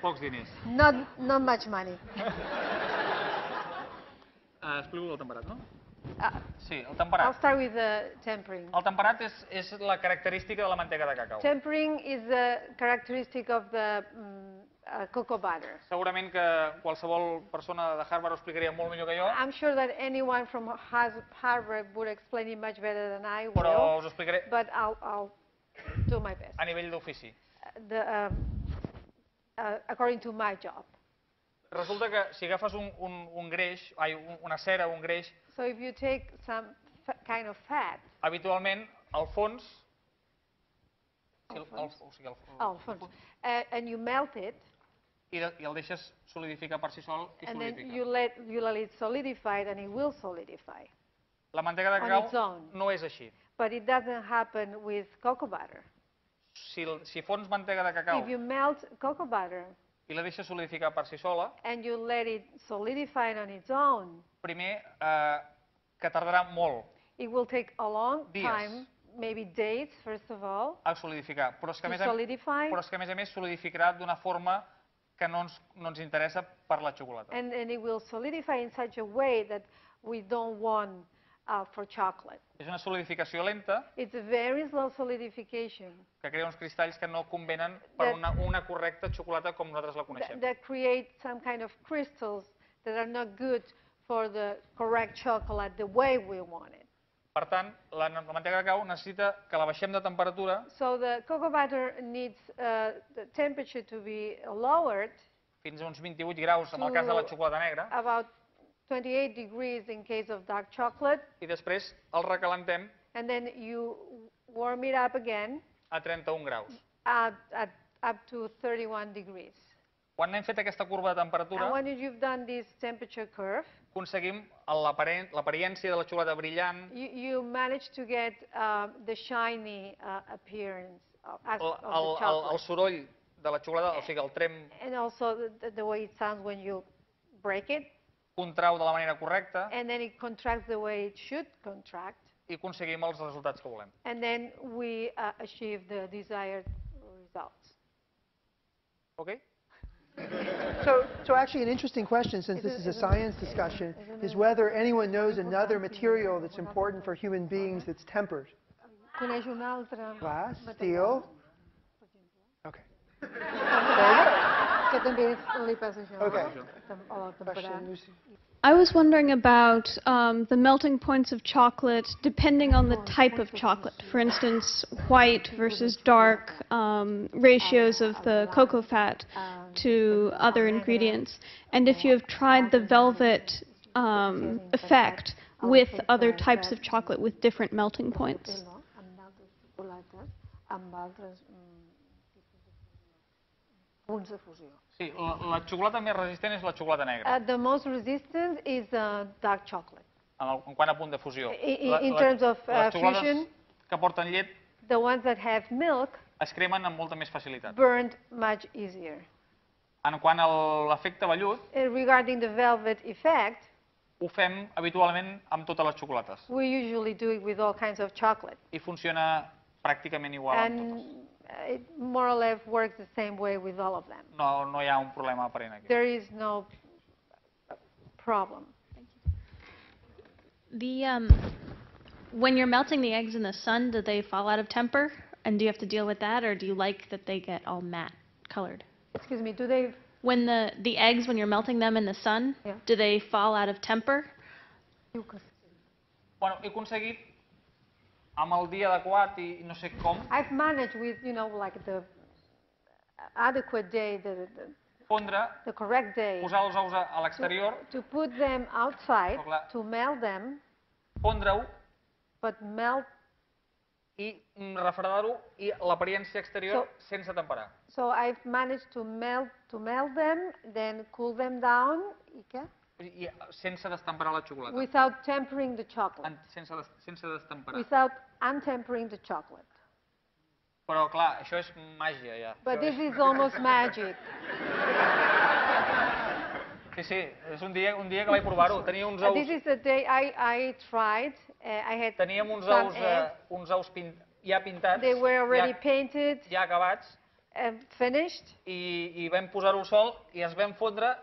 Pocs diners. Not much money. Explico el temperat, no? Sí, el temperat. I'll start with the tempering. El temperat és la característica de la mantega de cacau. Tempering is the characteristic of the cocoa butter. Segurament que qualsevol persona de Harvard ho explicaria molt millor que jo. I'm sure that anyone from Harvard would explain it much better than I will. Però us ho explicaré. But I'll do my best. A nivell d'ofici. According to my job. Resulta que si agafes un greix, una cera o un greix... So if you take some kind of fat... Habitualment, al fons... And you melt it... I el deixes solidificar per si sol i solidifica. And then you let it solidify and it will solidify. La mantega de cacau no és així. But it doesn't happen with cocoa butter. Si fons mantega de cacau... If you melt cocoa butter... I la deixes solidificar per si sola... And you let it solidify on its own... Primer, que tardarà molt. It will take a long time, maybe days, first of all, a solidificar. Però és que a més a més solidificarà d'una forma que no ens interessa per la xocolata. And it will solidify in such a way that we don't want for chocolate. És una solidificació lenta It's a very slow solidification que crea uns cristalls que no convenen per una correcta xocolata com nosaltres la coneixem. that create some kind of crystals that are not good for the correct chocolate the way we want it. Per tant, la mantega de cacau necessita que la baixem de temperatura So the cocoa butter needs the temperature to be lowered fins a uns 28 graus en el cas de la xocolata negra about 28 degrees in case of dark chocolate, i després el recalentem and then you warm it up again a 31 graus. up to 31 degrees. Quan hem fet aquesta curva de temperatura, And when you've done this temperature curve, aconseguim l'apariència de la xocolata brillant, you manage to get the shiny appearance of the el chocolate. soroll de la xocolata, o sigui, el trem And also the way it sounds when you break it. contrau de la manera correcta And then it contracts the way it should contract. i aconseguim els resultats que volem. And then we achieve the desired results. Okay? So actually an interesting question, since this is a science discussion, is whether anyone knows another material that's important for human beings that's tempered. Coneix una altra Glass, steel. Okay. que també li passa això. Okay. A la temperada. Question, Lucy. I was wondering about the melting points of chocolate depending on the type of chocolate. For instance, white versus dark, ratios of the cocoa fat to other ingredients. And if you have tried the velvet effect with other types of chocolate with different melting points. Amb altres punts de fusió. Sí, la xocolata més resistent és la xocolata negra, The most resistant is dark chocolate. en quant a punt de fusió. In terms of Les xocolates fusion, que porten llet the ones that have milk es cremen amb molta més facilitat. burned much easier. En quant a l'efecte vellut, Regarding the velvet effect, ho fem habitualment amb totes les xocolates we usually do it with all kinds of chocolate. i funciona pràcticament igual amb totes. And it more or less works the same way with all of them. No hi ha un problema aparent aquí. There is no problem. When you're melting the eggs in the sun, do they fall out of temper? And do you have to deal with that, or do you like that they get all matte colored? Excuse me, do they? When the eggs, when you're melting them in the sun, Yeah. do they fall out of temper? Bueno, he aconseguit amb el dia adequat i no sé com I've managed with, like the adequate day, fondre, the correct day, posar els ous a l'exterior, to put them outside, Però clar. to melt them, fondre-ho but melt. i refredar-ho i l'apariència exterior sense temperar. So I've managed to melt them, then cool them down, I sense destemperar la xocolata. without tempering the chocolate, Sense destemperar. without untempering the chocolate. Però clar, això és màgia ja. But this is almost magic. Sí, és un dia que vaig provar-ho. Tenia uns ous, This is the day I tried. I had teníem uns some ous, eggs. ja pintats, They were already painted, ja acabats, finished, i vam posar-ho al sol i es vam fondre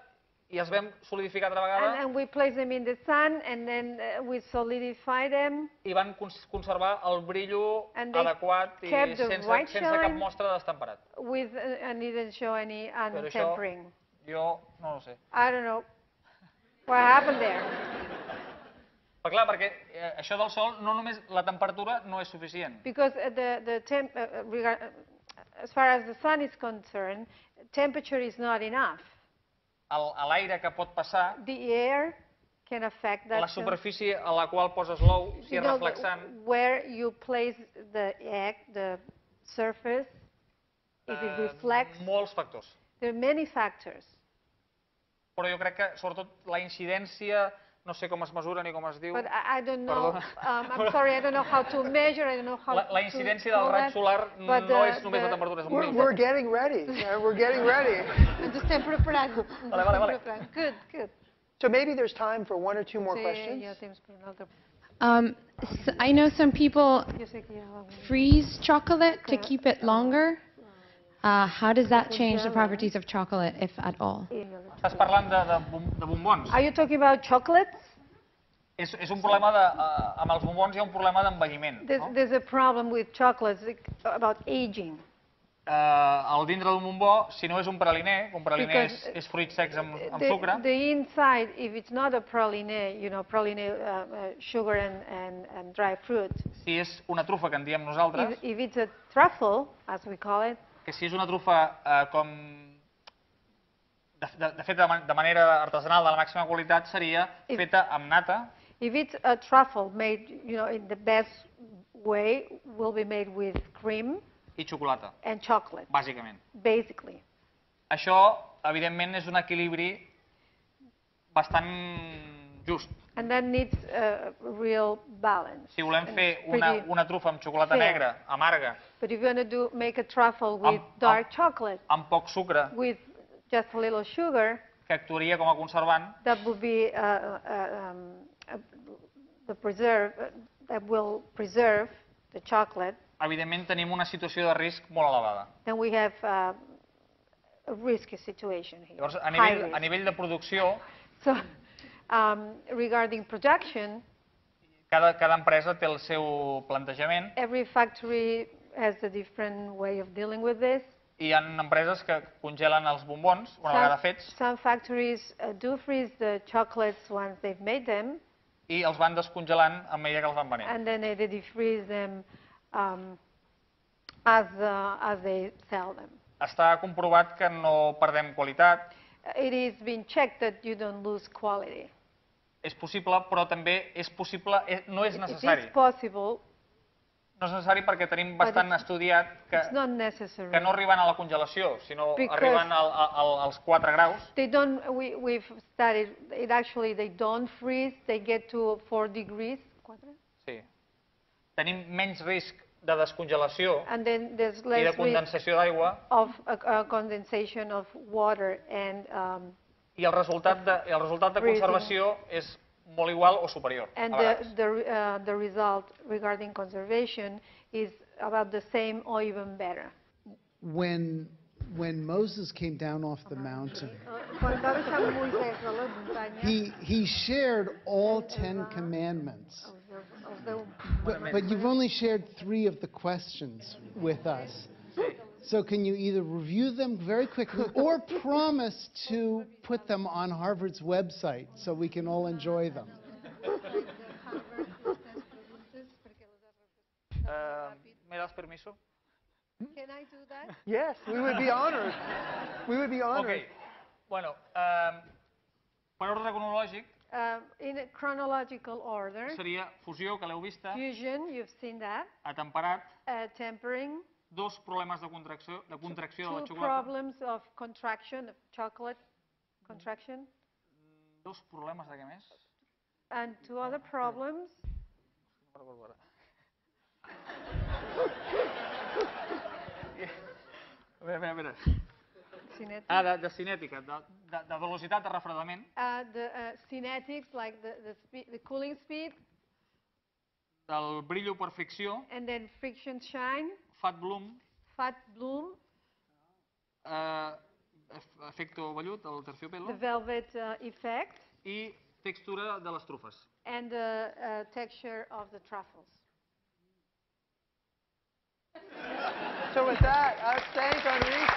i es vam solidificar altra vegada and we placed them in the sun, and then we solidify them. i van conservar el brillo And they adequat i kept the white sense cap shine. mostra de destemperat. With and didn't show any Però això, untempering. jo no ho sé. I don't know what happened there. Però clar, perquè això del sol, no només la temperatura no és suficient. Because as far as the sun is concerned, temperature is not enough. L'aire que pot passar, The air can affect that. la superfície a la qual poses l'ou, si és reflexant, Where you place the egg, the surface, if it reflects, molts factors. there are many factors. Però jo crec que, sobretot, la incidència, no sé com es mesura ni com es diu, But I don't know. Perdona. I'm sorry, I don't know how to measure. I don't know how la incidència del raig solar But no és només la temperatura, és un munt. We're getting ready. We're getting ready. Just estem preparant. Vale. Good, good. So maybe there's time for one or two more questions. Sí, ja temps per un altre. I know some people Jo sé que hi ha algun- freeze chocolate to keep it longer. How does that change the properties of chocolate, if at all? Estàs parlant de bombons? Are you talking about chocolates? És un problema amb els bombons hi ha un problema d'envelliment. There's a problem with chocolates about aging. Al dintre d'un bombó, si no és un praliner, un praliner és fruits secs amb sucre. The inside, if it's not a praliné, praliné, sugar and dry fruit. Si és una trufa, que en diem nosaltres. If it's a truffle, as we call it. Que si és una trufa com de fet de manera artesanal de la màxima qualitat seria feta amb nata. If it's a truffle made, in the best way, will be made with cream. I xocolata. And chocolate. Bàsicament. Basically. Això, evidentment, és un equilibri bastant just. And that needs a real balance. Si volem fer una trufa amb xocolata negra, amarga, but if you want to make a truffle with dark chocolate, amb poc sucre, with just a little sugar, que actuaria com a conservant, that would be that will preserve the chocolate. Evidentment tenim una situació de risc molt elevada. Then we have a risky situation here. Llavors, a nivell de producció, so, regarding production, cada empresa té el seu plantejament. Every factory has a different way of dealing with this. I hi ha empreses que congelen els bombons una vegada fets. Some factories do freeze the chocolates once they've made them. I els van descongelant a mesura que els van venent. And then they defreeze them as they sell them. Està comprovat que no perdem qualitat. It is being checked that you don't lose quality. És possible, però també és possible, no és necessari. It is possible. No és necessari perquè tenim bastant estudiat que no arriben a la congelació, sinó arriben als 4 graus. We've studied it actually, they don't freeze, they get to 4 degrees. Sí. Tenim menys risc de descongelació i de condensació d'aigua. Condensation of water and i el resultat de conservació és molt igual o superior. And the result regarding conservation is about the same or even better. When Moses came down off the mountain, he shared all 10 commandments. But you've only shared 3 of the questions with us. So can you either review them very quickly or promise to put them on Harvard's website so we can all enjoy them? ¿Me das permiso? Can I do that? Yes, we would be honored. We would be honored. Okay. Bueno, per ordre cronològic, in a chronological order, seria fusió, que l'heu vista, fusion, you've seen that, atemperat, tempering, 2 problemes de contracció de la 2 problems of contraction, of chocolate contraction. 2 problemes de què més? And 2 other problems. No recordo ara. A veure. De cinètica, de velocitat de refredament. The cinetics, like the cooling speed. Del brillo per fricció. And then friction shine. Fat bloom. Efecto vellut, el terciopelo. The velvet effect. I textura de les trufes. And the texture of the truffles. So with that, thanks, Henri.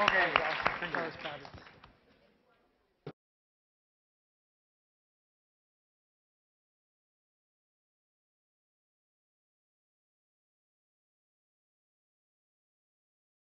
Okay. That was fabulous.